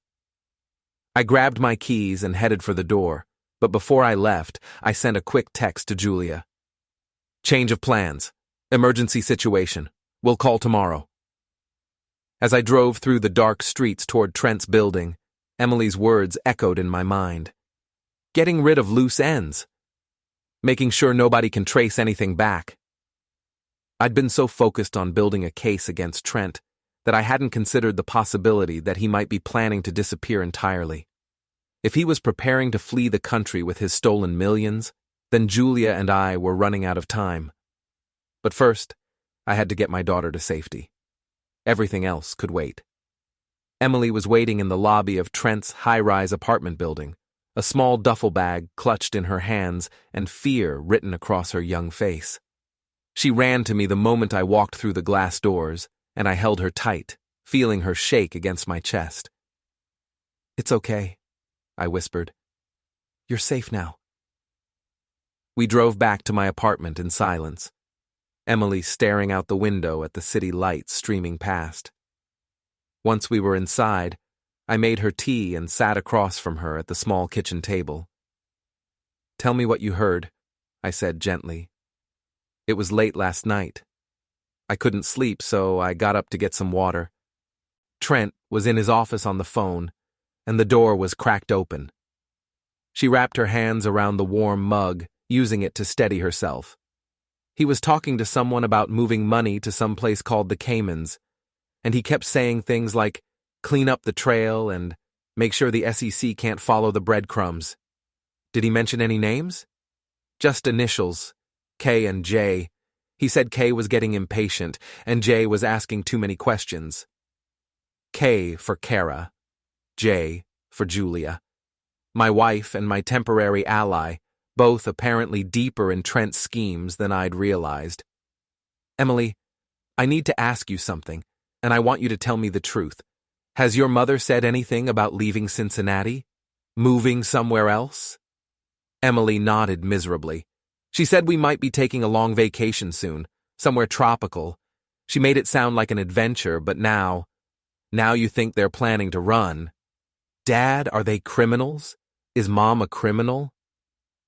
I grabbed my keys and headed for the door, but before I left, I sent a quick text to Julia. Change of plans. Emergency situation. We'll call tomorrow. As I drove through the dark streets toward Trent's building, Emily's words echoed in my mind. Getting rid of loose ends. Making sure nobody can trace anything back. I'd been so focused on building a case against Trent that I hadn't considered the possibility that he might be planning to disappear entirely. If he was preparing to flee the country with his stolen millions, then Julia and I were running out of time. But first, I had to get my daughter to safety. Everything else could wait. Emily was waiting in the lobby of Trent's high-rise apartment building, a small duffel bag clutched in her hands and fear written across her young face. She ran to me the moment I walked through the glass doors, and I held her tight, feeling her shake against my chest. It's okay, I whispered. You're safe now. We drove back to my apartment in silence, Emily staring out the window at the city lights streaming past. Once we were inside, I made her tea and sat across from her at the small kitchen table. Tell me what you heard, I said gently. It was late last night. I couldn't sleep, so I got up to get some water. Trent was in his office on the phone, and the door was cracked open. She wrapped her hands around the warm mug, using it to steady herself. He was talking to someone about moving money to some place called the Caymans, and he kept saying things like, clean up the trail and make sure the SEC can't follow the breadcrumbs. Did he mention any names? Just initials, K and J. He said K was getting impatient, and J was asking too many questions. K for Kara, J for Julia. My wife and my temporary ally, both apparently deeper in Trent's schemes than I'd realized. Emily, I need to ask you something, and I want you to tell me the truth. Has your mother said anything about leaving Cincinnati? Moving somewhere else? Emily nodded miserably. She said we might be taking a long vacation soon, somewhere tropical. She made it sound like an adventure, but now you think they're planning to run. Dad, are they criminals? Is Mom a criminal?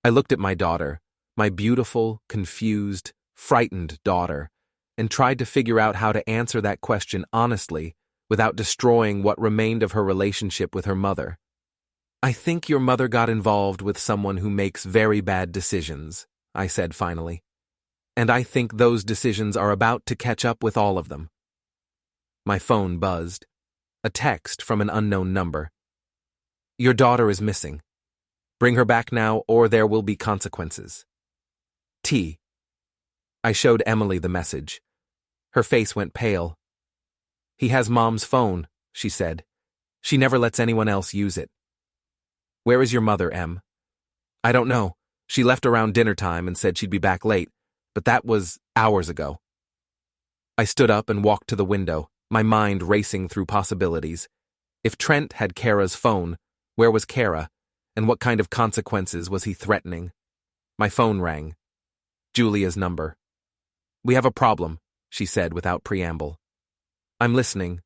I looked at my daughter, my beautiful, confused, frightened daughter, and tried to figure out how to answer that question honestly without destroying what remained of her relationship with her mother. I think your mother got involved with someone who makes very bad decisions, I said finally. And I think those decisions are about to catch up with all of them. My phone buzzed. A text from an unknown number. Your daughter is missing. Bring her back now or there will be consequences. T. I showed Emily the message. Her face went pale. "He has Mom's phone," she said. "She never lets anyone else use it." "Where is your mother, Em?" "I don't know. She left around dinner time and said she'd be back late, but that was hours ago." I stood up and walked to the window, my mind racing through possibilities. If Trent had Kara's phone, where was Kara, and what kind of consequences was he threatening? My phone rang. Julia's number. "We have a problem," she said without preamble. "I'm listening."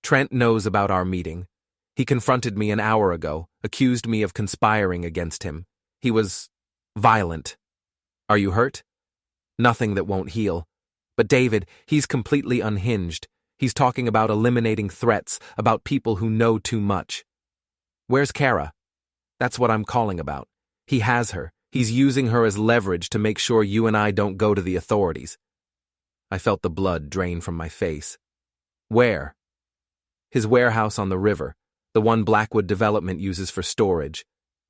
"Trent knows about our meeting. He confronted me an hour ago, accused me of conspiring against him. He was violent." "Are you hurt?" "Nothing that won't heal. But David, he's completely unhinged. He's talking about eliminating threats, about people who know too much." "Where's Kara?" "That's what I'm calling about. He has her. He's using her as leverage to make sure you and I don't go to the authorities." I felt the blood drain from my face. "Where?" "His warehouse on the river, the one Blackwood Development uses for storage.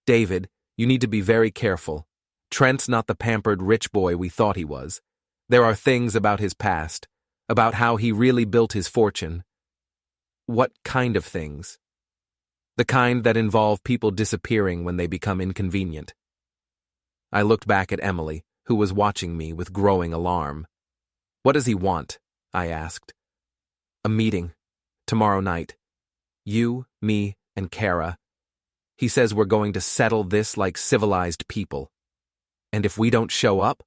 David, you need to be very careful. Trent's not the pampered rich boy we thought he was. There are things about his past, about how he really built his fortune." "What kind of things?" "The kind that involve people disappearing when they become inconvenient." I looked back at Emily, who was watching me with growing alarm. "What does he want?" I asked. "A meeting. Tomorrow night. You, me, and Kara. He says we're going to settle this like civilized people. And if we don't show up?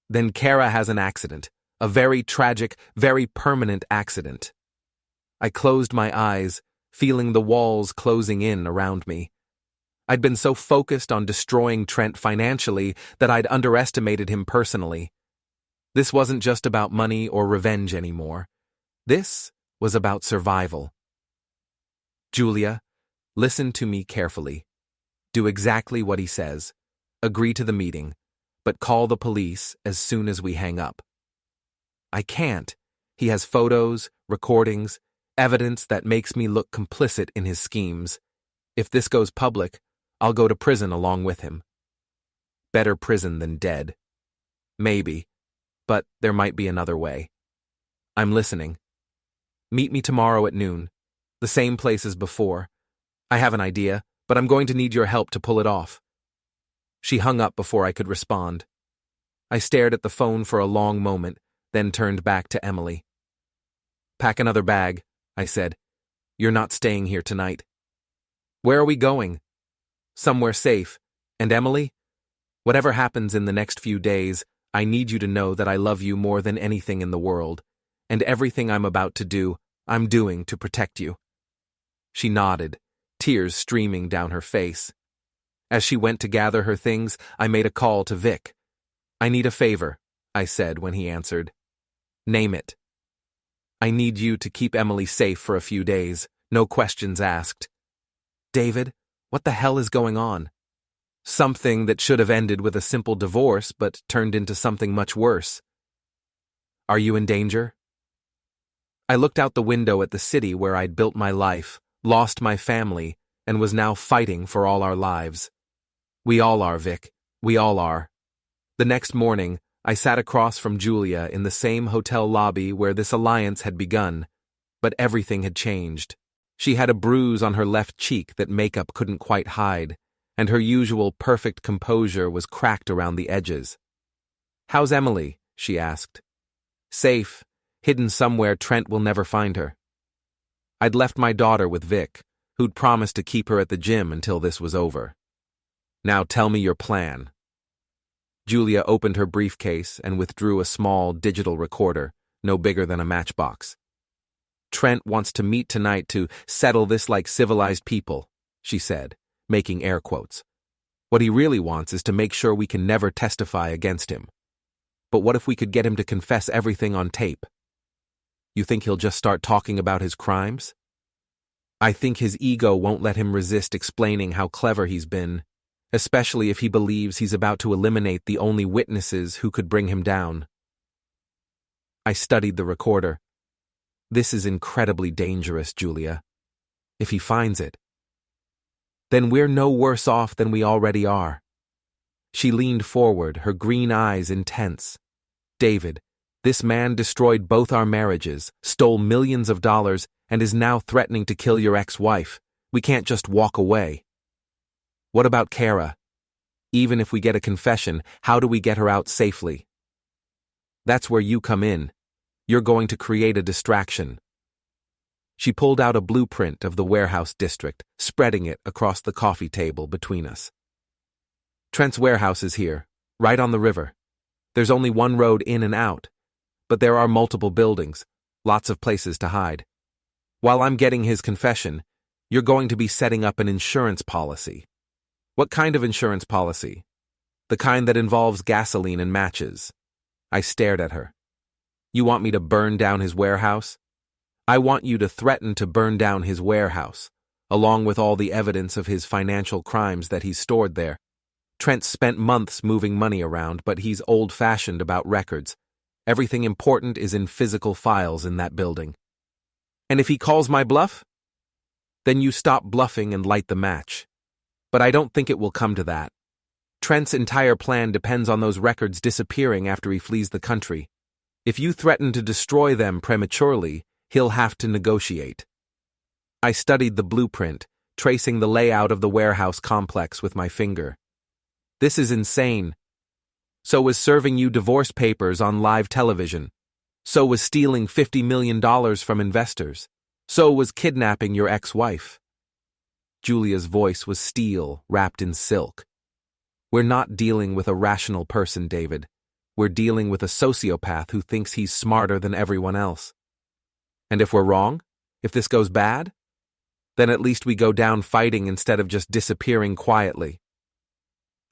Then Kara has an accident. A very tragic, very permanent accident." I closed my eyes, feeling the walls closing in around me. I'd been so focused on destroying Trent financially that I'd underestimated him personally. This wasn't just about money or revenge anymore. This was about survival. "Julia, listen to me carefully. Do exactly what he says. Agree to the meeting, but call the police as soon as we hang up." "I can't. He has photos, recordings, evidence that makes me look complicit in his schemes. If this goes public, I'll go to prison along with him." "Better prison than dead." "Maybe, but there might be another way." "I'm listening." "Meet me tomorrow at noon. The same place as before. I have an idea, but I'm going to need your help to pull it off." She hung up before I could respond. I stared at the phone for a long moment, then turned back to Emily. "Pack another bag," I said. "You're not staying here tonight." "Where are we going?" "Somewhere safe. And Emily? Whatever happens in the next few days, I need you to know that I love you more than anything in the world, and everything I'm about to do, I'm doing to protect you." She nodded, tears streaming down her face. As she went to gather her things, I made a call to Vic. "I need a favor," I said when he answered. "Name it." "I need you to keep Emily safe for a few days, no questions asked." "David, what the hell is going on?" "Something that should have ended with a simple divorce but turned into something much worse." "Are you in danger?" I looked out the window at the city where I'd built my life, lost my family, and was now fighting for all our lives. We all are, Vic. We all are. The next morning, I sat across from Julia in the same hotel lobby where this alliance had begun, but everything had changed. She had a bruise on her left cheek that makeup couldn't quite hide, and her usual perfect composure was cracked around the edges. "How's Emily?" she asked. "Safe, hidden somewhere Trent will never find her." I'd left my daughter with Vic, who'd promised to keep her at the gym until this was over. "Now tell me your plan." Julia opened her briefcase and withdrew a small digital recorder, no bigger than a matchbox. "Trent wants to meet tonight to settle this like civilized people," she said, making air quotes. "What he really wants is to make sure we can never testify against him. But what if we could get him to confess everything on tape? You think he'll just start talking about his crimes? I think his ego won't let him resist explaining how clever he's been, especially if he believes he's about to eliminate the only witnesses who could bring him down." I studied the recorder. "This is incredibly dangerous, Julia. If he finds it, then we're no worse off than we already are." She leaned forward, her green eyes intense. David, this man destroyed both our marriages, stole millions of dollars, and is now threatening to kill your ex-wife. We can't just walk away. What about Kara? Even if we get a confession, how do we get her out safely? That's where you come in. You're going to create a distraction. She pulled out a blueprint of the warehouse district, spreading it across the coffee table between us. Trent's warehouse is here, right on the river. There's only one road in and out, but there are multiple buildings, lots of places to hide. While I'm getting his confession, you're going to be setting up an insurance policy. What kind of insurance policy? The kind that involves gasoline and matches. I stared at her. You want me to burn down his warehouse? I want you to threaten to burn down his warehouse, along with all the evidence of his financial crimes that he's stored there. Trent spent months moving money around, but he's old-fashioned about records. Everything important is in physical files in that building. And if he calls my bluff? Then you stop bluffing and light the match. But I don't think it will come to that. Trent's entire plan depends on those records disappearing after he flees the country. If you threaten to destroy them prematurely, he'll have to negotiate. I studied the blueprint, tracing the layout of the warehouse complex with my finger. This is insane. So was serving you divorce papers on live television. So was stealing $50 million from investors. So was kidnapping your ex-wife. Julia's voice was steel wrapped in silk. We're not dealing with a rational person, David. We're dealing with a sociopath who thinks he's smarter than everyone else. And if we're wrong, if this goes bad, then at least we go down fighting instead of just disappearing quietly.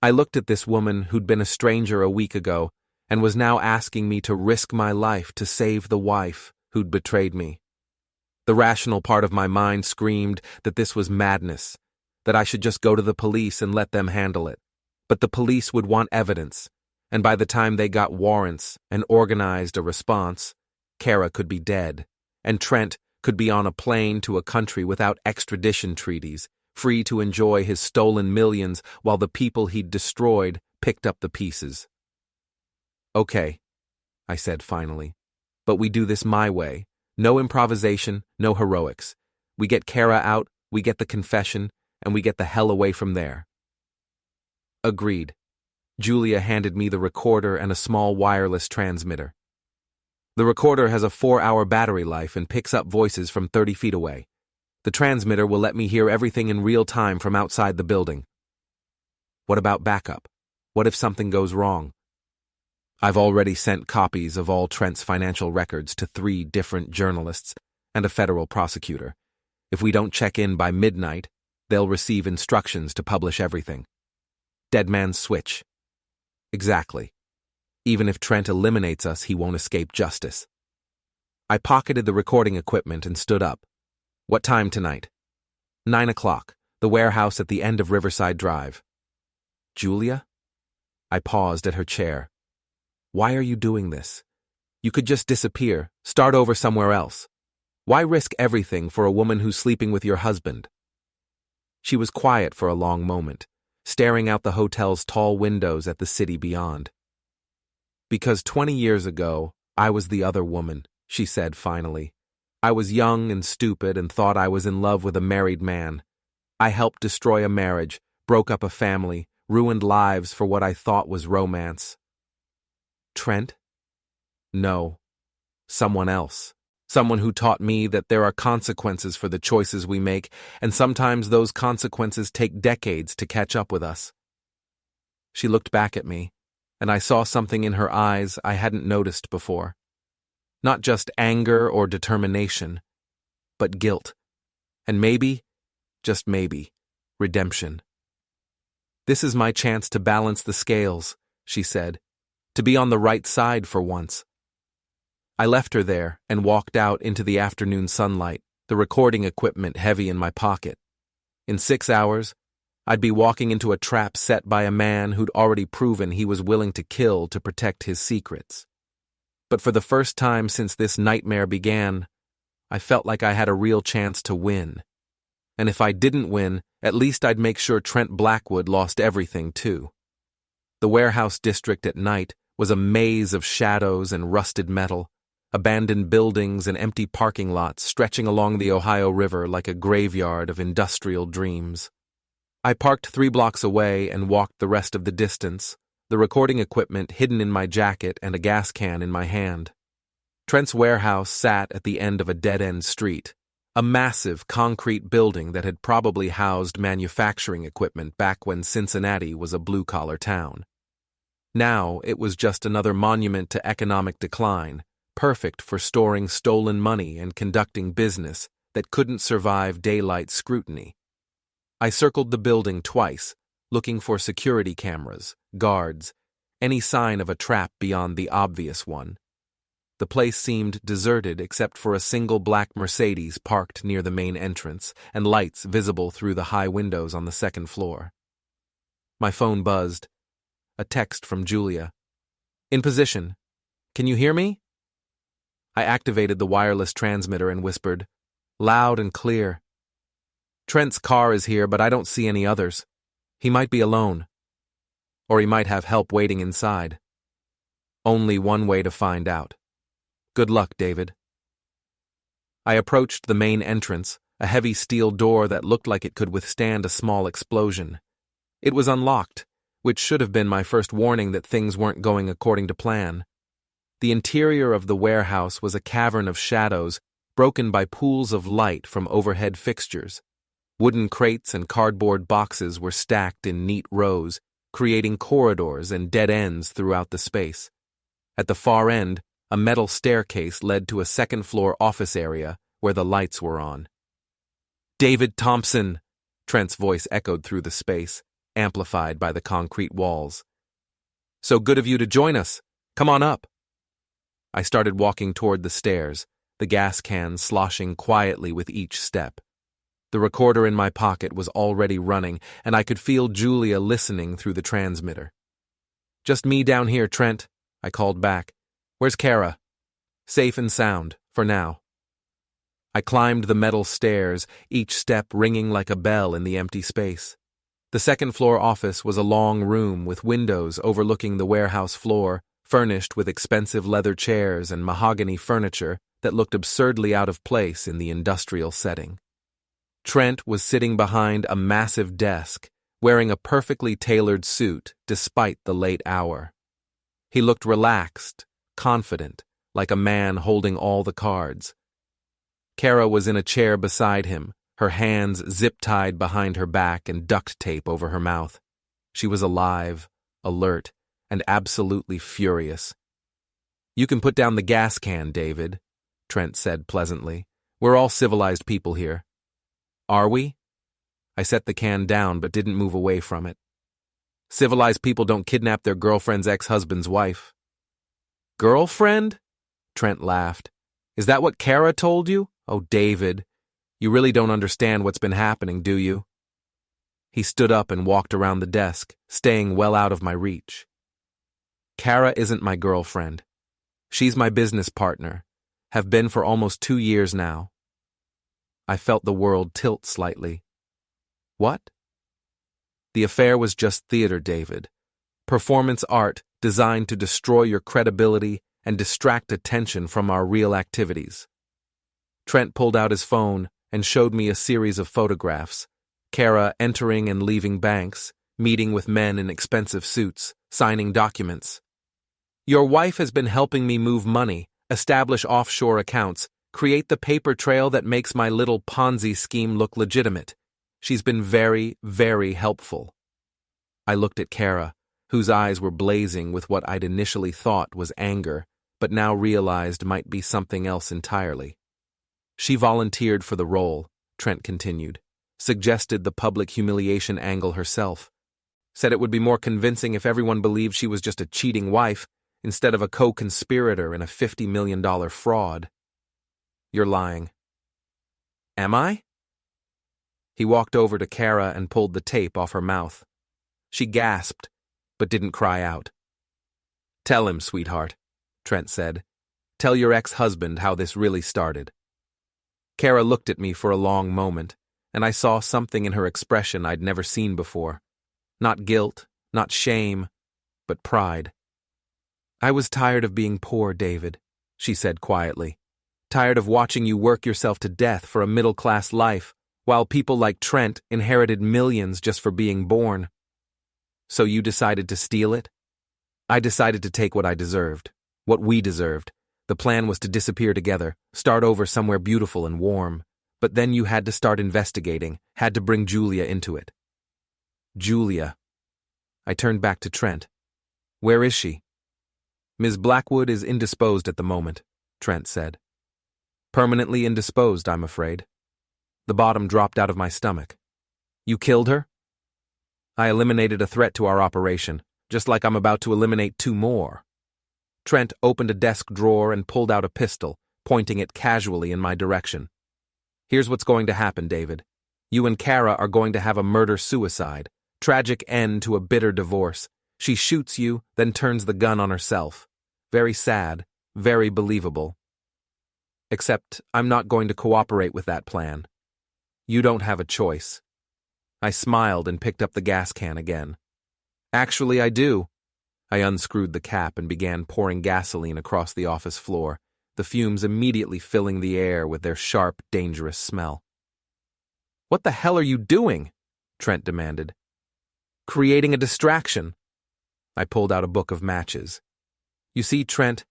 I looked at this woman who'd been a stranger a week ago and was now asking me to risk my life to save the wife who'd betrayed me. The rational part of my mind screamed that this was madness, that I should just go to the police and let them handle it. But the police would want evidence, and by the time they got warrants and organized a response, Kara could be dead, and Trent could be on a plane to a country without extradition treaties, free to enjoy his stolen millions while the people he'd destroyed picked up the pieces. Okay, I said finally, but we do this my way. No improvisation, no heroics. We get Kara out, we get the confession, and we get the hell away from there. Agreed. Julia handed me the recorder and a small wireless transmitter. The recorder has a 4-hour battery life and picks up voices from 30 feet away. The transmitter will let me hear everything in real time from outside the building. What about backup? What if something goes wrong? I've already sent copies of all Trent's financial records to 3 different journalists and a federal prosecutor. If we don't check in by midnight, they'll receive instructions to publish everything. Dead man's switch. Exactly. Even if Trent eliminates us, he won't escape justice. I pocketed the recording equipment and stood up. What time tonight? 9 o'clock, the warehouse at the end of Riverside Drive. Julia? I paused at her chair. Why are you doing this? You could just disappear, start over somewhere else. Why risk everything for a woman who's sleeping with your husband? She was quiet for a long moment, staring out the hotel's tall windows at the city beyond. Because 20 years ago, I was the other woman, she said finally. I was young and stupid and thought I was in love with a married man. I helped destroy a marriage, broke up a family, ruined lives for what I thought was romance. Trent? No. Someone else. Someone who taught me that there are consequences for the choices we make, and sometimes those consequences take decades to catch up with us. She looked back at me, and I saw something in her eyes I hadn't noticed before. Not just anger or determination, but guilt. And maybe, just maybe, redemption. This is my chance to balance the scales, she said, to be on the right side for once. I left her there and walked out into the afternoon sunlight, the recording equipment heavy in my pocket. In 6 hours, I'd be walking into a trap set by a man who'd already proven he was willing to kill to protect his secrets. But for the first time since this nightmare began, I felt like I had a real chance to win. And if I didn't win, at least I'd make sure Trent Blackwood lost everything too. The warehouse district at night was a maze of shadows and rusted metal, abandoned buildings and empty parking lots stretching along the Ohio River like a graveyard of industrial dreams. I parked 3 blocks away and walked the rest of the distance, the recording equipment hidden in my jacket and a gas can in my hand. Trent's warehouse sat at the end of a dead-end street, a massive concrete building that had probably housed manufacturing equipment back when Cincinnati was a blue-collar town. Now it was just another monument to economic decline, perfect for storing stolen money and conducting business that couldn't survive daylight scrutiny. I circled the building twice, looking for security cameras, guards, any sign of a trap beyond the obvious one. The place seemed deserted except for a single black Mercedes parked near the main entrance and lights visible through the high windows on the second floor. My phone buzzed. A text from Julia. "In position. Can you hear me?" I activated the wireless transmitter and whispered, "Loud and clear. Trent's car is here, but I don't see any others. He might be alone. Or he might have help waiting inside. Only one way to find out. Good luck, David." I approached the main entrance, a heavy steel door that looked like it could withstand a small explosion. It was unlocked, which should have been my first warning that things weren't going according to plan. The interior of the warehouse was a cavern of shadows, broken by pools of light from overhead fixtures. Wooden crates and cardboard boxes were stacked in neat rows, creating corridors and dead ends throughout the space. At the far end, a metal staircase led to a second-floor office area where the lights were on. "David Thompson," Trent's voice echoed through the space, amplified by the concrete walls. "So good of you to join us. Come on up." I started walking toward the stairs, the gas can sloshing quietly with each step. The recorder in my pocket was already running, and I could feel Julia listening through the transmitter. "Just me down here, Trent," I called back. "Where's Kara?" "Safe and sound, for now." I climbed the metal stairs, each step ringing like a bell in the empty space. The second-floor office was a long room with windows overlooking the warehouse floor, furnished with expensive leather chairs and mahogany furniture that looked absurdly out of place in the industrial setting. Trent was sitting behind a massive desk, wearing a perfectly tailored suit despite the late hour. He looked relaxed, confident, like a man holding all the cards. Kara was in a chair beside him, her hands zip-tied behind her back and duct tape over her mouth. She was alive, alert, and absolutely furious. "You can put down the gas can, David," Trent said pleasantly. "We're all civilized people here." "Are we?" I set the can down but didn't move away from it. "Civilized people don't kidnap their girlfriend's ex-husband's wife." "Girlfriend?" Trent laughed. "Is that what Kara told you? Oh, David, you really don't understand what's been happening, do you?" He stood up and walked around the desk, staying well out of my reach. "Kara isn't my girlfriend. She's my business partner, have been for almost 2 years now." I felt the world tilt slightly. "What?" "The affair was just theater, David. Performance art designed to destroy your credibility and distract attention from our real activities." Trent pulled out his phone and showed me a series of photographs. Kara entering and leaving banks, meeting with men in expensive suits, signing documents. "Your wife has been helping me move money, establish offshore accounts, create the paper trail that makes my little Ponzi scheme look legitimate. She's been very, very helpful." I looked at Kara, whose eyes were blazing with what I'd initially thought was anger, but now realized might be something else entirely. "She volunteered for the role," Trent continued, suggested the public humiliation angle herself, said it would be more convincing if everyone believed she was just a cheating wife instead of a co-conspirator in a $50 million fraud. "You're lying." "Am I?" He walked over to Kara and pulled the tape off her mouth. She gasped, but didn't cry out. "Tell him, sweetheart," Trent said. "Tell your ex-husband how this really started." Kara looked at me for a long moment, and I saw something in her expression I'd never seen before. Not guilt, not shame, but pride. "I was tired of being poor, David," she said quietly. "Tired of watching you work yourself to death for a middle-class life, while people like Trent inherited millions just for being born. So you decided to steal it?" "I decided to take what I deserved, what we deserved. The plan was to disappear together, start over somewhere beautiful and warm. But then you had to start investigating, had to bring Julia into it." "Julia." I turned back to Trent. "Where is she?" "Ms. Blackwood is indisposed at the moment," Trent said. "Permanently indisposed, I'm afraid." The bottom dropped out of my stomach. "You killed her?" "I eliminated a threat to our operation, just like I'm about to eliminate 2 more. Trent opened a desk drawer and pulled out a pistol, pointing it casually in my direction. "Here's what's going to happen, David. You and Kara are going to have a murder-suicide, tragic end to a bitter divorce. She shoots you, then turns the gun on herself. Very sad, very believable. Except I'm not going to cooperate with that plan. You don't have a choice." I smiled and picked up the gas can again. "Actually, I do." I unscrewed the cap and began pouring gasoline across the office floor, the fumes immediately filling the air with their sharp, dangerous smell. "What the hell are you doing?" Trent demanded. "Creating a distraction." I pulled out a book of matches. "You see, Trent,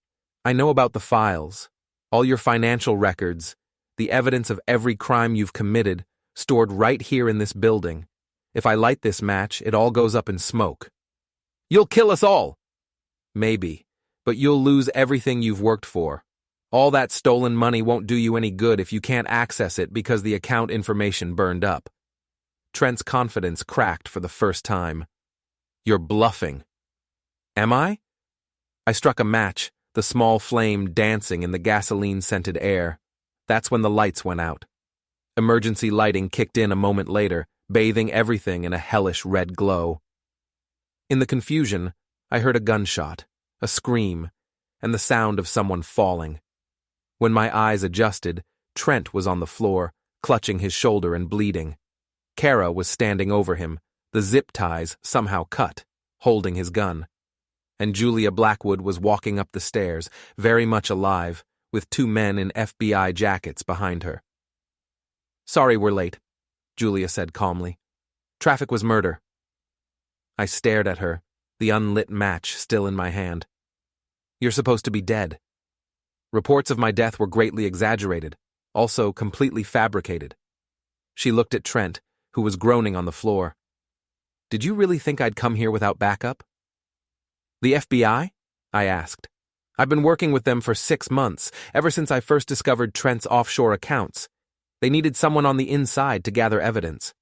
I know about the files, all your financial records, the evidence of every crime you've committed, stored right here in this building. If I light this match, it all goes up in smoke." "You'll kill us all!" "Maybe, but you'll lose everything you've worked for. All that stolen money won't do you any good if you can't access it because the account information burned up." Trent's confidence cracked for the first time. "You're bluffing." "Am I?" I struck a match, the small flame dancing in the gasoline-scented air. That's when the lights went out. Emergency lighting kicked in a moment later, bathing everything in a hellish red glow. In the confusion, I heard a gunshot, a scream, and the sound of someone falling. When my eyes adjusted, Trent was on the floor, clutching his shoulder and bleeding. Kara was standing over him, the zip ties somehow cut, holding his gun. And Julia Blackwood was walking up the stairs, very much alive, with 2 men in FBI jackets behind her. "Sorry we're late," Julia said calmly. "Traffic was murder." I stared at her, the unlit match still in my hand. "You're supposed to be dead." "Reports of my death were greatly exaggerated, also completely fabricated." She looked at Trent, who was groaning on the floor. "Did you really think I'd come here without backup?" "The FBI?" I asked. "I've been working with them for 6 months, ever since I first discovered Trent's offshore accounts. They needed someone on the inside to gather evidence."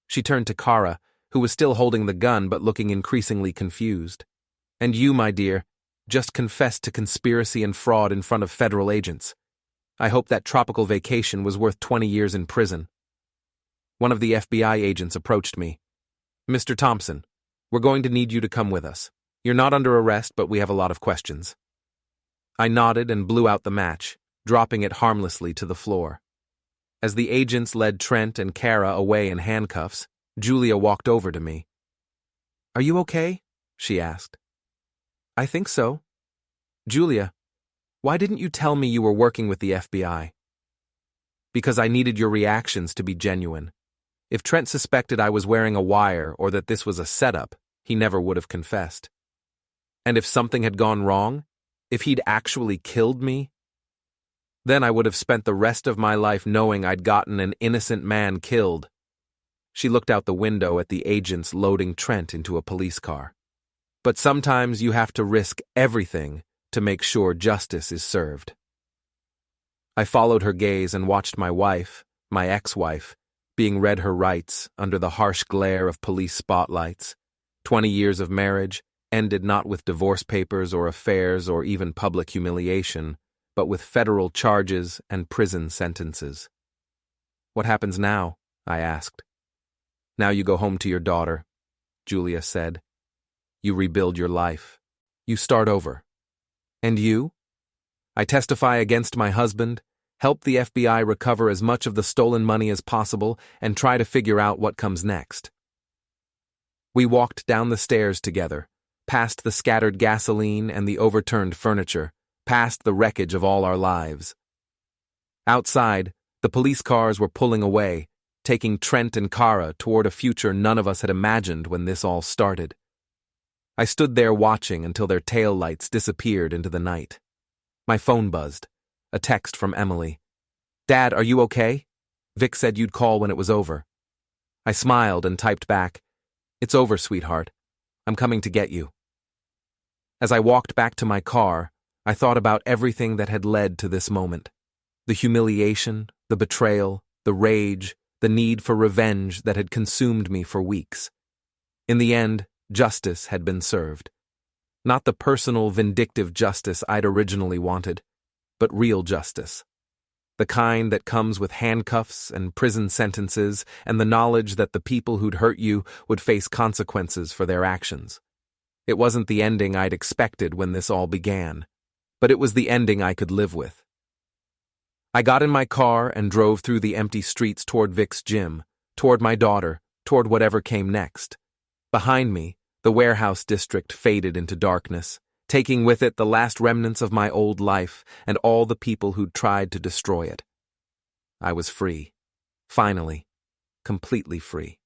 She turned to Kara, who was still holding the gun but looking increasingly confused. "And you, my dear, just confessed to conspiracy and fraud in front of federal agents. I hope that tropical vacation was worth 20 years in prison." One of the FBI agents approached me. "Mr. Thompson, we're going to need you to come with us. You're not under arrest, but we have a lot of questions." I nodded and blew out the match, dropping it harmlessly to the floor. As the agents led Trent and Kara away in handcuffs, Julia walked over to me. "Are you okay?" she asked. "I think so." "Julia, why didn't you tell me you were working with the FBI?" "Because I needed your reactions to be genuine. If Trent suspected I was wearing a wire or that this was a setup, he never would have confessed. And if something had gone wrong, if he'd actually killed me, then I would have spent the rest of my life knowing I'd gotten an innocent man killed." She looked out the window at the agents loading Trent into a police car. "But sometimes you have to risk everything to make sure justice is served." I followed her gaze and watched my wife, my ex-wife, being read her rights under the harsh glare of police spotlights. 20 years of marriage ended not with divorce papers or affairs or even public humiliation, but with federal charges and prison sentences. "What happens now?" I asked. "Now you go home to your daughter," Julia said. "You rebuild your life. You start over." "And you?" "I testify against my husband, help the FBI recover as much of the stolen money as possible, and try to figure out what comes next." We walked down the stairs together, past the scattered gasoline and the overturned furniture, past the wreckage of all our lives. Outside, the police cars were pulling away, taking Trent and Kara toward a future none of us had imagined when this all started. I stood there watching until their tail lights disappeared into the night. My phone buzzed. A text from Emily. "Dad, are you okay? Vic said you'd call when it was over." I smiled and typed back, "It's over, sweetheart. I'm coming to get you." As I walked back to my car, I thought about everything that had led to this moment. The humiliation, the betrayal, the rage, the need for revenge that had consumed me for weeks. In the end, justice had been served. Not the personal, vindictive justice I'd originally wanted, but real justice. The kind that comes with handcuffs and prison sentences and the knowledge that the people who'd hurt you would face consequences for their actions. It wasn't the ending I'd expected when this all began, but it was the ending I could live with. I got in my car and drove through the empty streets toward Vic's gym, toward my daughter, toward whatever came next. Behind me, the warehouse district faded into darkness, taking with it the last remnants of my old life and all the people who'd tried to destroy it. I was free. Finally. Completely free.